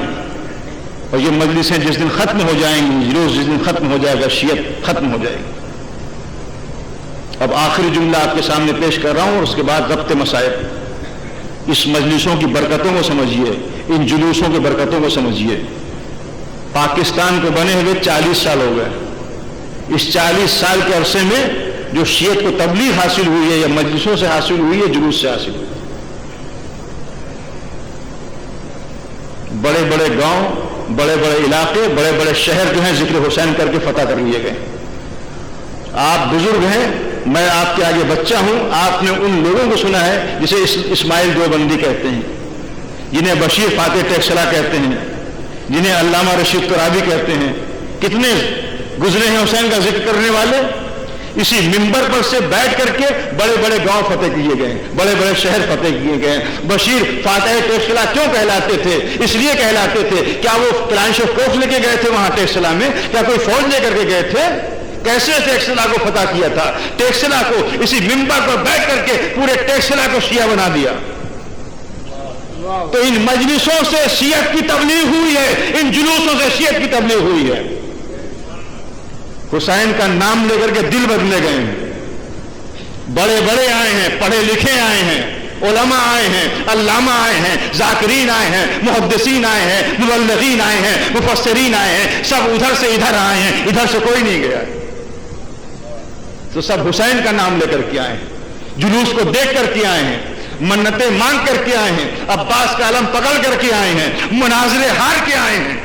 اور یہ مجلسیں جس دن ختم ہو جائیں گی، جلوس جس دن ختم ہو جائے گا، شیعت ختم ہو جائے گی. اب آخری جملہ آپ کے سامنے پیش کر رہا ہوں اور اس کے بعد ضبط مسائل. اس مجلسوں کی برکتوں کو سمجھیے، ان جلوسوں کی برکتوں کو سمجھیے. پاکستان کو بنے ہوئے 40 سال ہو گئے. اس 40 سال کے عرصے میں جو شیعت کو تبلیغ حاصل ہوئی ہے، یا مجلسوں سے حاصل ہوئی ہے، جلوس سے حاصل ہوئی. بڑے بڑے گاؤں، بڑے بڑے علاقے، بڑے بڑے شہر جو ہیں ذکر حسین کر کے فتح کر لیے گئے. آپ بزرگ ہیں، میں آپ کے آگے بچہ ہوں. آپ نے ان لوگوں کو سنا ہے جسے اسماعیل دیوبندی کہتے ہیں، جنہیں بشیر فاتح ٹیکسلا کہتے ہیں، جنہیں علامہ رشید ترابی کہتے ہیں. کتنے گزرے ہیں حسین کا ذکر کرنے والے. اسی ممبر پر سے بیٹھ کر کے بڑے بڑے گاؤں فتح کیے گئے، بڑے بڑے شہر فتح کیے گئے. بشیر فاتح ٹیکسلا کیوں کہلاتے تھے؟ اس لیے کہلاتے تھے. کیا وہ کلانش آف کوف لے کے گئے تھے وہاں ٹیکسلا میں؟ کیا کوئی فوج لے کر کے گئے تھے؟ کیسے ٹیکسلا کو فتح کیا تھا؟ ٹیکسلا کو اسی ممبر پر بیٹھ کر کے پورے ٹیکسلا کو شیعہ بنا دیا. تو ان مجلسوں سے شیعت کی تبلیغ ہوئی ہے، ان جلوسوں سے شیعت کی تبلیغ ہوئی ہے. حسین کا نام لے کر کے دل بدلے گئے ہیں. بڑے بڑے آئے ہیں، پڑھے لکھے آئے ہیں، علماء آئے ہیں، علامہ آئے ہیں، ذاکرین آئے ہیں، محدثین آئے ہیں، مبلغین آئے ہیں، مفسرین آئے ہیں. سب ادھر سے ادھر آئے ہیں، ادھر سے کوئی نہیں گیا. تو سب حسین کا نام لے کر کے آئے ہیں، جلوس کو دیکھ کر کے آئے ہیں، منتیں مانگ کر کے آئے ہیں، عباس کا علم پکڑ کر کے آئے ہیں، مناظرے ہار کے آئے ہیں.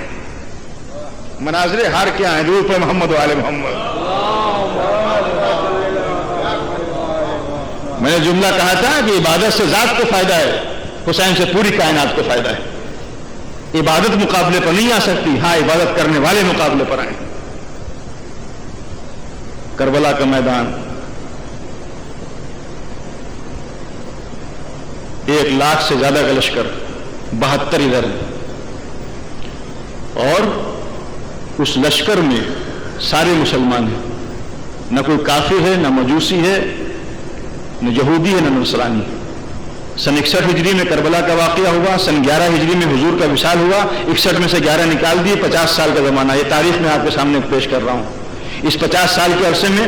مناظرے ہار کے آئے ہیں. درود پر محمد و آل محمد. میں نے جملہ کہا تھا کہ عبادت سے ذات کو فائدہ ہے، حسین سے پوری کائنات کو فائدہ ہے. عبادت مقابلے پر نہیں آ سکتی، ہاں عبادت کرنے والے مقابلے پر آئے. کربلا کا میدان 1 لاکھ سے زیادہ کا لشکر، 72 ادھر، اور اس لشکر میں سارے مسلمان ہیں. نہ کوئی کافر ہے، نہ مجوسی ہے، نہ یہودی ہے، نہ نصرانی. سن 61 ہجری میں کربلا کا واقعہ ہوا. سن 11 ہجری میں حضور کا وصال ہوا. 61 میں سے 11 نکال دیے. 50 سال کا زمانہ. یہ تاریخ میں آپ کے سامنے پیش کر رہا ہوں. اس 50 سال کے عرصے میں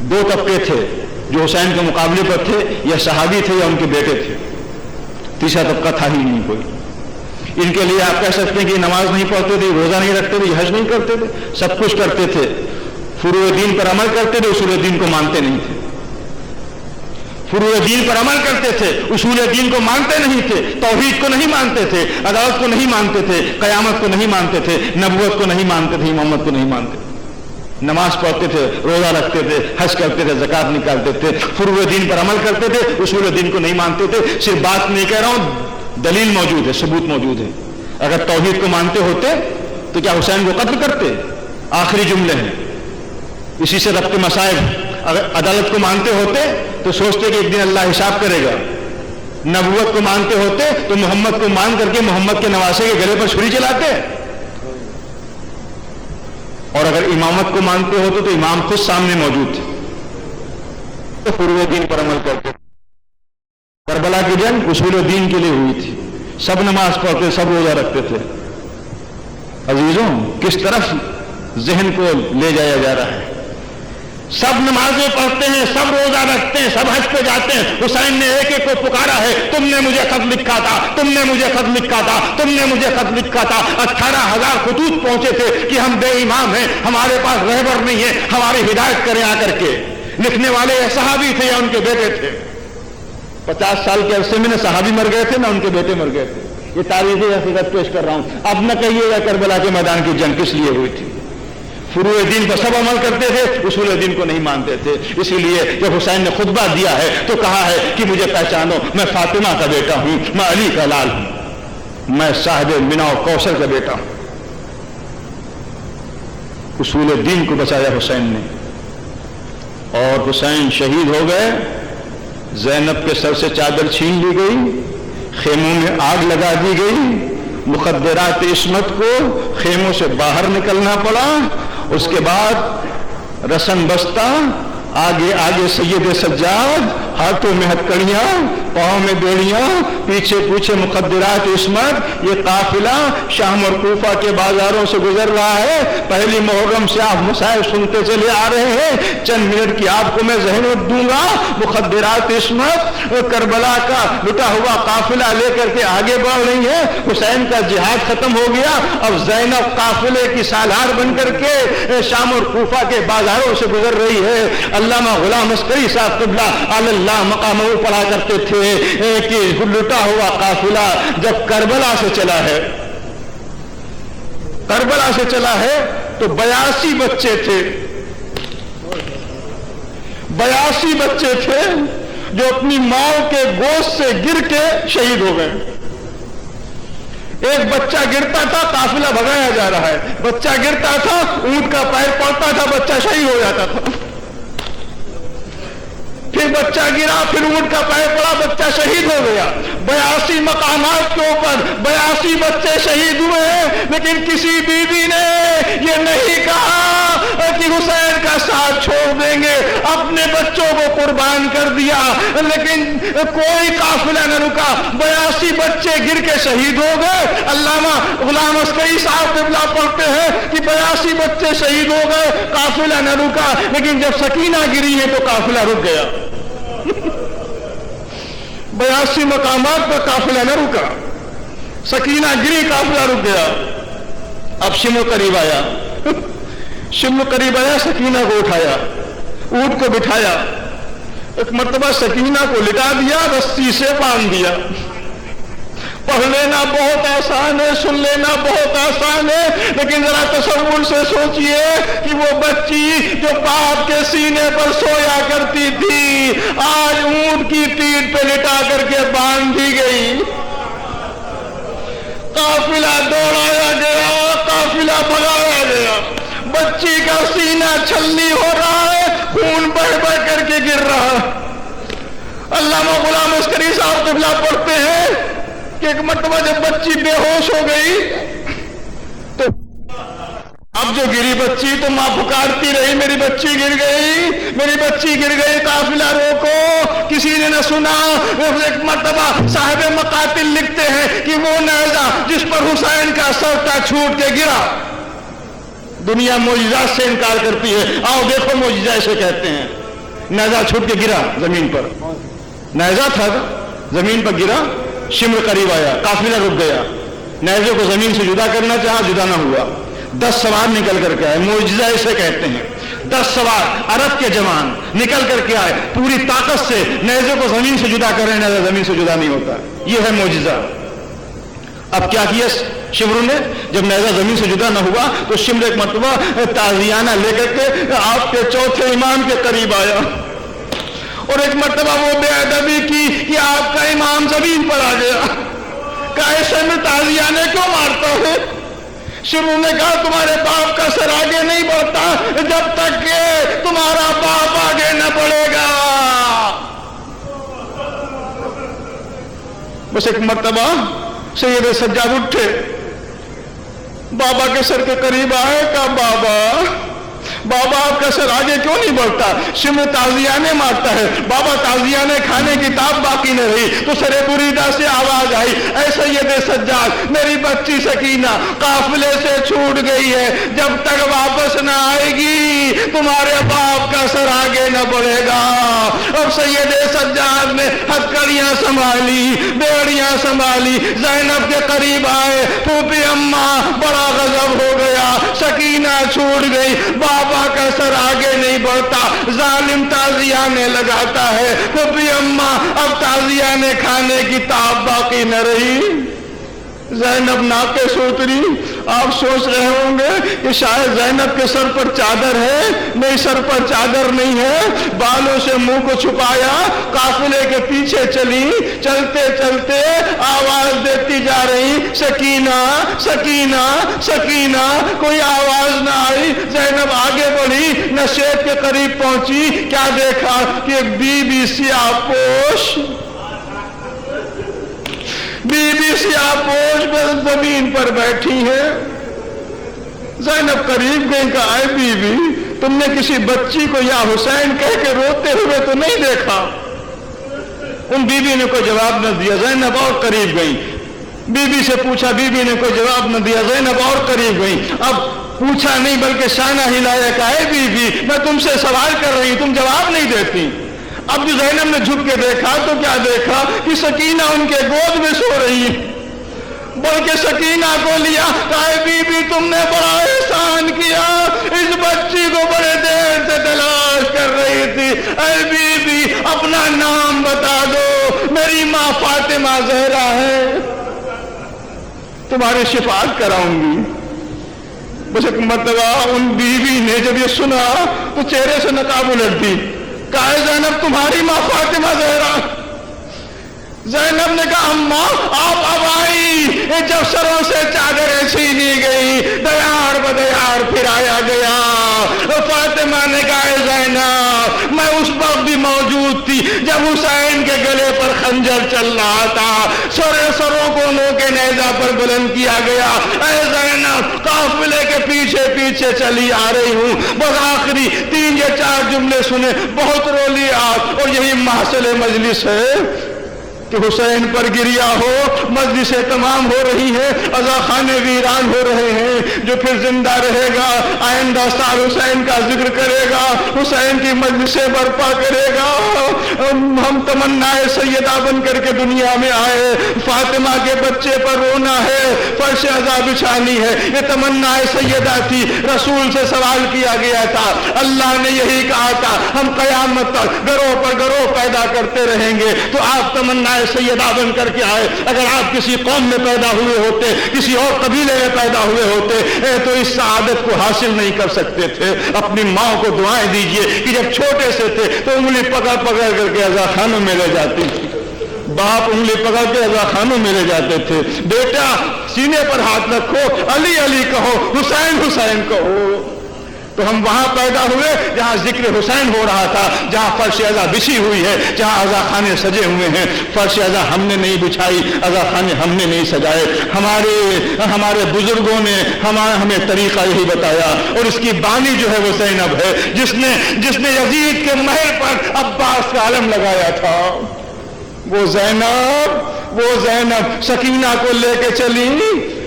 2 طبقے تھے جو حسین کے مقابلے پر تھے. یا صحابی تھے یا ان کے بیٹے تھے. تیسرا طبقہ تھا ہی نہیں کوئی. ان کے لیے آپ کہہ سکتے ہیں کہ نماز نہیں پڑھتے تھے، روزہ نہیں رکھتے تھے، حج نہیں کرتے تھے، سب کچھ کرتے تھے، فروع دین پر عمل کرتے تھے، اصول دین کو مانتے نہیں تھے. فروع دین پر عمل کرتے تھے، اصول دین کو مانتے نہیں تھے، توحید کو نہیں مانتے تھے، عدالت کو نہیں مانتے تھے، قیامت کو نہیں مانتے تھے، نبوت کو نہیں مانتے تھے، امامت کو نہیں مانتے تھے. نماز پڑھتے تھے، روزہ رکھتے تھے، حج کرتے تھے، زکات نکالتے تھے، فروع دین پر عمل کرتے تھے، اصول دین کو نہیں مانتے تھے. صرف بات نہیں کہہ رہا ہوں، دلیل موجود ہے، ثبوت موجود ہے. اگر توحید کو مانتے ہوتے تو کیا حسین کو قتل کرتے؟ آخری جملے ہیں، اسی سے ربط مسائل. اگر عدالت کو مانتے ہوتے تو سوچتے کہ ایک دن اللہ حساب کرے گا. نبوت کو مانتے ہوتے تو محمد کو مان کر کے محمد کے نواسے کے گلے پر چھری چلاتے. اور اگر امامت کو مانتے ہوتے تو امام خود سامنے موجود تھے تو فروع دین پر عمل کرتے. کربلا کی جنگ اصول دین کے لیے ہوئی تھی. سب نماز پڑھتے، سب روزہ رکھتے تھے. عزیزوں، کس طرف ذہن کو لے جایا جا رہا ہے. سب نمازیں پڑھتے ہیں، سب روزہ رکھتے ہیں، سب حج پہ جاتے ہیں. حسین نے ایک ایک کو پکارا ہے، تم نے مجھے خط لکھا تھا، تم نے مجھے خط لکھا تھا، تم نے مجھے خط لکھا تھا. 18,000 خطوط پہنچے تھے کہ ہم بے امام ہیں، ہمارے پاس رہبر نہیں ہے، ہماری ہدایت کریں آ کر کے. لکھنے والے صحابی تھے یا ان کے بیٹے تھے. 50 سال کے عرصے میں نہ صحابی مر گئے تھے نہ ان کے بیٹے مر گئے تھے. یہ تاریخی حقیقت پیش کر رہا ہوں. اب نہ کہیے گا کربلا کے میدان کی جنگ کس لیے ہوئی تھی. فروع دین پر سب عمل کرتے تھے، اصول دین کو نہیں مانتے تھے. اسی لیے جب حسین نے خطبہ دیا ہے تو کہا ہے کہ مجھے پہچانو، میں فاطمہ کا بیٹا ہوں، میں علی کا لال ہوں، میں صاحب منا و کوثر کا بیٹا ہوں. اصول دین کو بچایا حسین نے. اور حسین شہید ہو گئے. زینب کے سر سے چادر چھین لی گئی، خیموں میں آگ لگا دی گئی، مخدرات عصمت کو خیموں سے باہر نکلنا پڑا. اس کے بعد رسن بستہ، آگے آگے سید سجاد، ہاتھوں میں ہتکڑیاں، پاؤں میں بیڑیاں، پیچھے پیچھے مخدرات عصمت. یہ قافلہ شام اور کوفہ کے بازاروں سے گزر رہا ہے. پہلی محرم سے آپ مسائل سنتے چلے آ رہے ہیں. چند منٹ کی آپ کو میں ذہنیت دوں گا. مخدرات عصمت کربلا کا لٹا ہوا قافلہ لے کر کے آگے بڑھ رہی ہے. حسین کا جہاد ختم ہو گیا. اب زینب قافلے کی سالار بن کر کے شام اور کوفہ کے بازاروں سے گزر رہی ہے. علامہ غلام عسکری صاحب قبلہ علی اللہ مقامہ پڑھا کرتے تھے کہ لٹا ہوا قافلہ جب کربلا سے چلا ہے، کربلا سے چلا ہے تو 82 بچے تھے، 82 بچے تھے جو اپنی ماں کے گوشت سے گر کے شہید ہو گئے. ایک بچہ گرتا تھا، قافلہ بھگایا جا رہا ہے، بچہ گرتا تھا، اونٹ کا پیر پڑتا تھا، بچہ شہید ہو جاتا تھا. پھر بچہ گرا، پھر اونٹ کا پیر پڑا، بچہ شہید ہو گیا. 82 مقامات کے اوپر 82 بچے شہید ہوئے ہیں، لیکن کسی بیوی نے یہ نہیں کہا کہ حسین کا ساتھ چھوڑ دیں گے. اپنے بچوں کو قربان کر دیا، لیکن کوئی قافلہ نہ رکا. 82 بچے گر کے شہید ہو گئے. علامہ غلام عسکری صاحب قبلہ پڑھتے ہیں کہ 82 بچے شہید ہو گئے، قافلہ نہ رکا. لیکن جب سکینہ گری ہے تو قافلہ رک گیا. 82 مقامات پر قافلہ نہ رکا، سکینہ گری، قافلہ رک گیا. اب شمر قریب آیا، شمر قریب آیا، سکینہ کو اٹھایا، اونٹ کو بٹھایا. ایک مرتبہ سکینہ کو لٹا دیا، رسی سے باندھ دیا. پڑھ لینا بہت آسان ہے، سن لینا بہت آسان ہے، لیکن ذرا تصور سے سوچئے کہ وہ بچی جو باپ کے سینے پر سویا کرتی تھی آج اونٹ کی پیٹھ پہ لٹا کر کے باندھ دی گئی. قافلہ دوڑایا گیا، قافلہ بھگایا گیا. بچی کا سینہ چھلنی ہو رہا ہے، خون بہہ بہہ کر کے گر رہا. علامہ غلام عسکری صاحب قبلہ پڑھتے ہیں کہ ایک مرتبہ جب بچی بے ہوش ہو گئی تو اب جو گری بچی تو ماں پکارتی رہی، میری بچی گر گئی، میری بچی گر گئی، قافلہ روکو. کسی نے نہ سنا. ایک مرتبہ صاحب مقاتل لکھتے ہیں کہ وہ نیزہ جس پر حسین کا سر تھا چھوٹ کے گرا. دنیا معجزات سے انکار کرتی ہے، آؤ دیکھو معجزہ اسے کہتے ہیں. نیزہ چھوٹ کے گرا زمین پر، نیزہ تھا زمین پر گرا. شمر قریب آیا، قافلہ رک گیا. نیزے کو زمین سے جدا کرنا چاہا، جدا نہ ہوا. 10 سوار نکل کر کے آئے، معجزہ اسے کہتے ہیں. 10 سوار عرب کے جوان نکل کر کے آئے، پوری طاقت سے نیزے کو زمین سے جدا کر رہے ہیں. نیزہ زمین سے جدا نہیں ہوتا. یہ ہے معجزہ. اب کیا کیا شمر نے؟ جب نیزہ زمین سے جدا نہ ہوا تو شمر ایک مرتبہ تازیانہ لے کر کے آپ کے چوتھے امام کے قریب آیا اور ایک مرتبہ وہ بے ادبی کی کہ آپ کا امام زمین پر آ گیا. کہ ایسے میں تازیانے کیوں مارتا ہے؟ شروع نے کہا تمہارے باپ کا سر آگے نہیں بڑھتا جب تک کہ تمہارا باپ آگے نہ بڑھے گا. بس ایک مرتبہ سید سجاد اٹھے، بابا کے سر کے قریب آئے، کہا بابا آپ کا سر آگے کیوں نہیں بڑھتا؟ شمر تازیانے مارتا ہے، بابا تازیانے کھانے کی تاب باقی نہ رہی. تو سر بریدہ سے آواز آئی، اے سید سجاد میری بچی سکینہ قافلے سے چھوٹ گئی ہے، جب تک واپس نہ آئے گی تمہارے باپ کا سر آگے نہ بڑھے گا. اب سید سجاد نے ہتکڑیاں سنبھالی، بیڑیاں سنبھالی، زینب کے قریب آئے. پھوپھی اماں بڑا غضب ہو گیا، سکینہ چھوٹ گئی، بابا کا سر آگے نہیں بڑھتا، ظالم تازیانے لگاتا ہے. پھوپھی اماں اب تازیانے کھانے کی تاب باقی نہ رہی. زینب ناقے سے اتری. آپ سوچ رہے ہوں گے کہ شاید زینب کے سر پر چادر ہے. نہیں، سر پر چادر نہیں ہے. بالوں سے منہ کو چھپایا قافلے کے پیچھے چلی. چلتے چلتے آواز دیتی جا رہی، سکینہ سکینہ سکینہ. کوئی آواز نہ آئی. زینب آگے بڑھی، نشیب کے قریب پہنچی. کیا دیکھا کہ بی بی سیاہ پوش زمین پر بیٹھی ہے. زینب قریب گئی، کہا اے بی بی، تم نے کسی بچی کو یا حسین کہہ کے روتے ہوئے تو نہیں دیکھا؟ ان بی بی نے کوئی جواب نہ دیا. زینب اور قریب گئی، بی بی سے پوچھا، بی بی نے کوئی جواب نہ دیا. زینب اور قریب گئی. اب پوچھا نہیں بلکہ شانہ ہلایا، کہا اے بی بی، میں تم سے سوال کر رہی ہوں، تم جواب نہیں دیتی. اب جو زینب نے جھک کے دیکھا تو کیا دیکھا کہ سکینہ ان کے گود میں سو رہی ہے. بلکہ سکینہ کو لیا، کہا اے بی بی، تم نے بڑا احسان کیا، اس بچی کو بڑے دیر سے تلاش کر رہی تھی. اے بی بی، اپنا نام بتا دو. میری ماں فاطمہ زہرا ہے، تمہاری شفاعت کراؤں گی. بس ایک مرتبہ ان بیوی نے جب یہ سنا تو چہرے سے نقاب الٹ دی. کہا زینب، تمہاری ماں فاطمہ زہرا. زینب نے کہا اماں آپ اب آئی. جب سروں سے چادریں چھینی گئی، دیار بدیار پھرایا گیا. فاطمہ نے کہا زینب، میں اس وقت بھی موجود تھی جب حسین کے گلے پر خنجر چل رہا تھا. سروں کو نو کے نیزہ پر بلند کیا گیا. اے زینب، قافلے کے پیچھے پیچھے چلی آ رہی ہوں. بس آخری 3 یا 4 جملے سنے، بہت رو لیا. اور یہی محصل مجلس ہے کہ حسین پر گریا ہو. مجلسیں تمام ہو رہی ہیں، عزا خانے ویران ہو رہے ہیں. جو پھر زندہ رہے گا آئندہ سال حسین کا ذکر کرے گا، حسین کی مجلسیں برپا کرے گا. ہم تمنا سیدہ بن کر کے دنیا میں آئے، فاطمہ کے بچے پر رونا ہے، فرش عزا بچھانی ہے. یہ تمنا سیدہ تھی. رسول سے سوال کیا گیا تھا، اللہ نے یہی کہا تھا ہم قیامت تک گروہ پر گروہ پیدا کرتے رہیں گے. تو آپ تمنا سیدہ بن کر کے آئے. اگر آپ کسی قوم میں پیدا ہوئے ہوتے، کسی اور قبیلے میں پیدا ہوئے ہوتے تو اس سعادت کو حاصل نہیں کر سکتے تھے. اپنی ماں کو دعائیں دیجئے کہ جب چھوٹے سے تھے تو انگلی پکڑ پکڑ کر کے عزا خانوں میں لے جاتی تھی. باپ انگلی پکڑ کے عزا خانوں میں لے جاتے تھے. بیٹا سینے پر ہاتھ رکھو، علی علی کہو، حسین حسین کہو. تو ہم وہاں پیدا ہوئے جہاں ذکر حسین ہو رہا تھا، جہاں فرش عزا بچھی ہوئی ہے، جہاں عزا خانے سجے ہوئے ہیں. فرش عزا ہم نے نہیں بچھائی، عزا خانے ہم نے نہیں سجائے. ہمارے بزرگوں نے ہمیں طریقہ یہی بتایا. اور اس کی بانی جو ہے وہ زینب ہے، جس نے یزید کے محل پر عباس کا علم لگایا تھا. وہ زینب سکینہ کو لے کے چلی.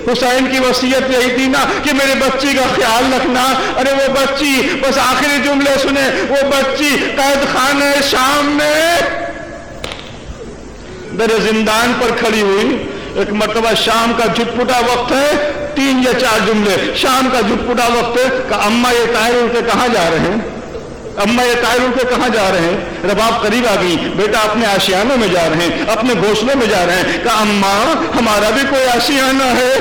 حسین کی وصیت یہی تھی نا کہ میرے بچی کا خیال رکھنا. ارے وہ بچی، بس آخری جملے سنے، وہ بچی قید خانے شام میں در زندان پر کھڑی ہوئی. ایک مرتبہ شام کا جھٹپٹا وقت ہے، 3 یا 4 جملے. شام کا جھٹپٹا وقت ہے کہ اماں یہ طاہر اٹھ کے کہاں جا رہے ہیں؟ اماں یہ طاہر اٹھ کے کہاں جا رہے ہیں؟ رباب قریب آ گئی. بیٹا اپنے آشیانوں میں جا رہے ہیں، اپنے گھونسلوں میں جا رہے ہیں. کہ اماں ہمارا بھی کوئی آشیانہ ہے،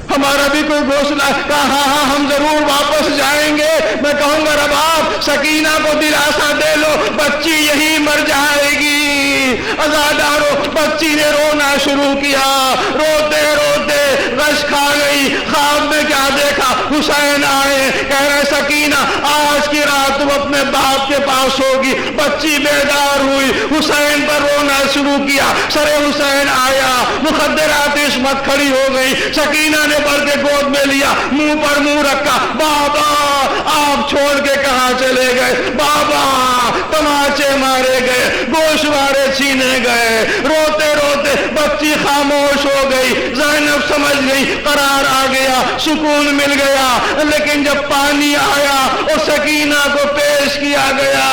ہمارا بھی کوئی گھونسلہ. کہا ہاں ہم ضرور واپس جائیں گے. میں کہوں گا رباب سکینہ کو دلاسا دے لو، بچی یہی مر جائے گی. عزادارو، بچی نے رونا شروع کیا. روتے روتے غش کھا گئی. خواب میں کیا دیکھا؟ حسین آئے. کہہ رہے سکینہ آج کی رات تم اپنے باپ کے پاس ہوگی. بچی بیدار ہوئی، حسین پر رونا شروع کیا. سر حسین آیا، مخدرات عصمت کھڑی ہو گئی. سکینہ نے بڑھ کے گود میں لیا، منہ پر منہ رکھا. بابا آپ چھوڑ کے کہاں چلے گئے؟ بابا تماچے مارے گئے، گوشوارے چھینے گئے. روتے روتے بچی خاموش ہو گئی. زینب سمجھ گئی قرار آ گیا، سکون مل گیا. لیکن جب پانی آیا اور سکینہ کو پیش کیا گیا،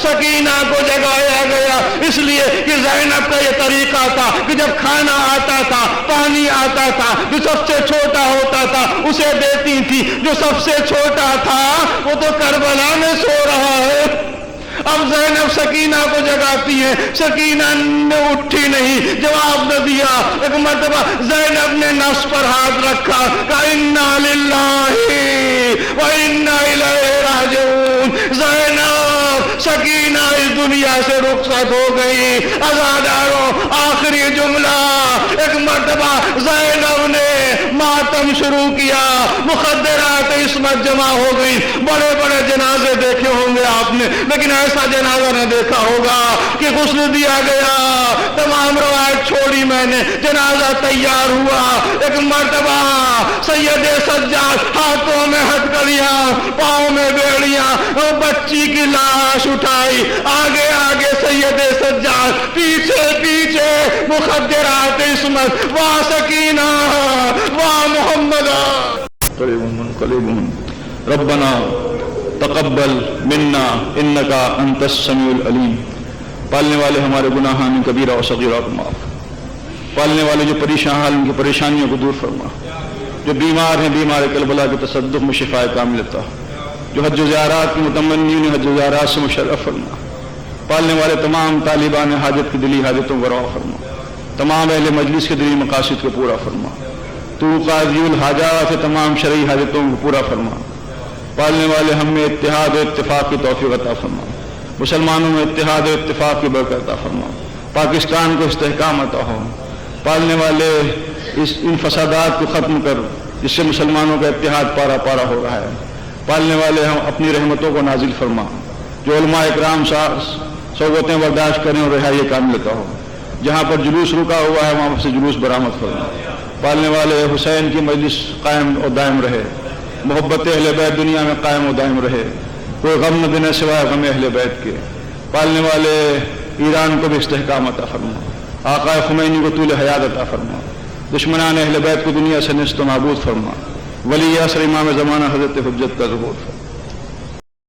سکینہ کو جگایا گیا. اس لیے کہ زینب کا یہ طریقہ تھا کہ جب کھانا آتا تھا، پانی آتا تھا، جو سب سے چھوٹا ہوتا تھا اسے دیتی تھی. جو سب سے چھوٹا تھا وہ تو کربلا میں سو رہا ہے. اب زینب سکینہ کو جگاتی ہے، سکینہ نے اٹھی نہیں، جواب نہ دیا۔ ایک مرتبہ زینب نے نفس پر ہاتھ رکھا، کہا انا للہ و انا الیہ راجعون۔ زینب سکینہ اس دنیا سے رخصت ہو گئی۔ عزاداروں، آخری جملہ، ایک مرتبہ زینب نے ماتم شروع کیا، مخدرات عصمت جمع ہو گئی۔ بڑے بڑے جنازے دیکھے ہوں گے آپ نے، لیکن ایسا جنازہ نہ دیکھا ہوگا کہ غسل دیا گیا، تمام روایت چھوڑی میں نے، جنازہ تیار ہوا۔ ایک مرتبہ سید سجاد ہاتھوں میں ہتھکڑیاں، پاؤں میں بیڑیاں، اور بچی کی لاش اٹھائی، آگے آگے سید سجاد، پیچھے پیچھے مخدرات عصمت، واہ سکینہ واہ محمد منقلب ربنا تقبل منا انکا انت السمیع العلیم۔ پالنے والے ہمارے گناہان کبیرہ و صغیرہ کو معاف، پالنے والے جو پریشان حال ان کی پریشانیوں کو دور فرما، جو بیمار ہیں بیمار کربلا کے تصدق میں شفاء کامل عطا، جو حج و زیارات کی متمنین حج و زیارات سے مشرف فرما، پالنے والے تمام طالبان حاجت کی دلی حاجتوں کو روا فرما، تمام اہل مجلس کے دلی مقاصد کو پورا فرما، تو قاضی الحاجات سے تمام شرعی حاجتوں کو پورا فرما، پالنے والے ہم میں اتحاد و اتفاق کی توفیق عطا فرما، مسلمانوں میں اتحاد و اتفاق کی برکت عطا فرما، پاکستان کو استحکام عطا ہو، پالنے والے ان فسادات کو ختم کر جس سے مسلمانوں کا اتحاد پارا پارا ہو رہا ہے، پالنے والے ہم اپنی رحمتوں کو نازل فرما، جو علماء اکرام صحبتیں برداشت کریں اور رہائی کامل عطا ہو، جہاں پر جلوس رکا ہوا ہے وہاں سے جلوس برآمد فرما، پالنے والے حسین کی مجلس قائم اور دائم رہے، محبت اہل بیت دنیا میں قائم و دائم رہے، کوئی غم نہ دینے سوائے غم اہل بیت کے، پالنے والے ایران کو بھی استحکام عطا فرما، آقا خمینی کو طول حیات عطا فرما، دشمنان اہل بیت کو دنیا سے نیست و نابود فرما، ولی عصر امام زمانہ حضرت حجت کا ظہور فرما۔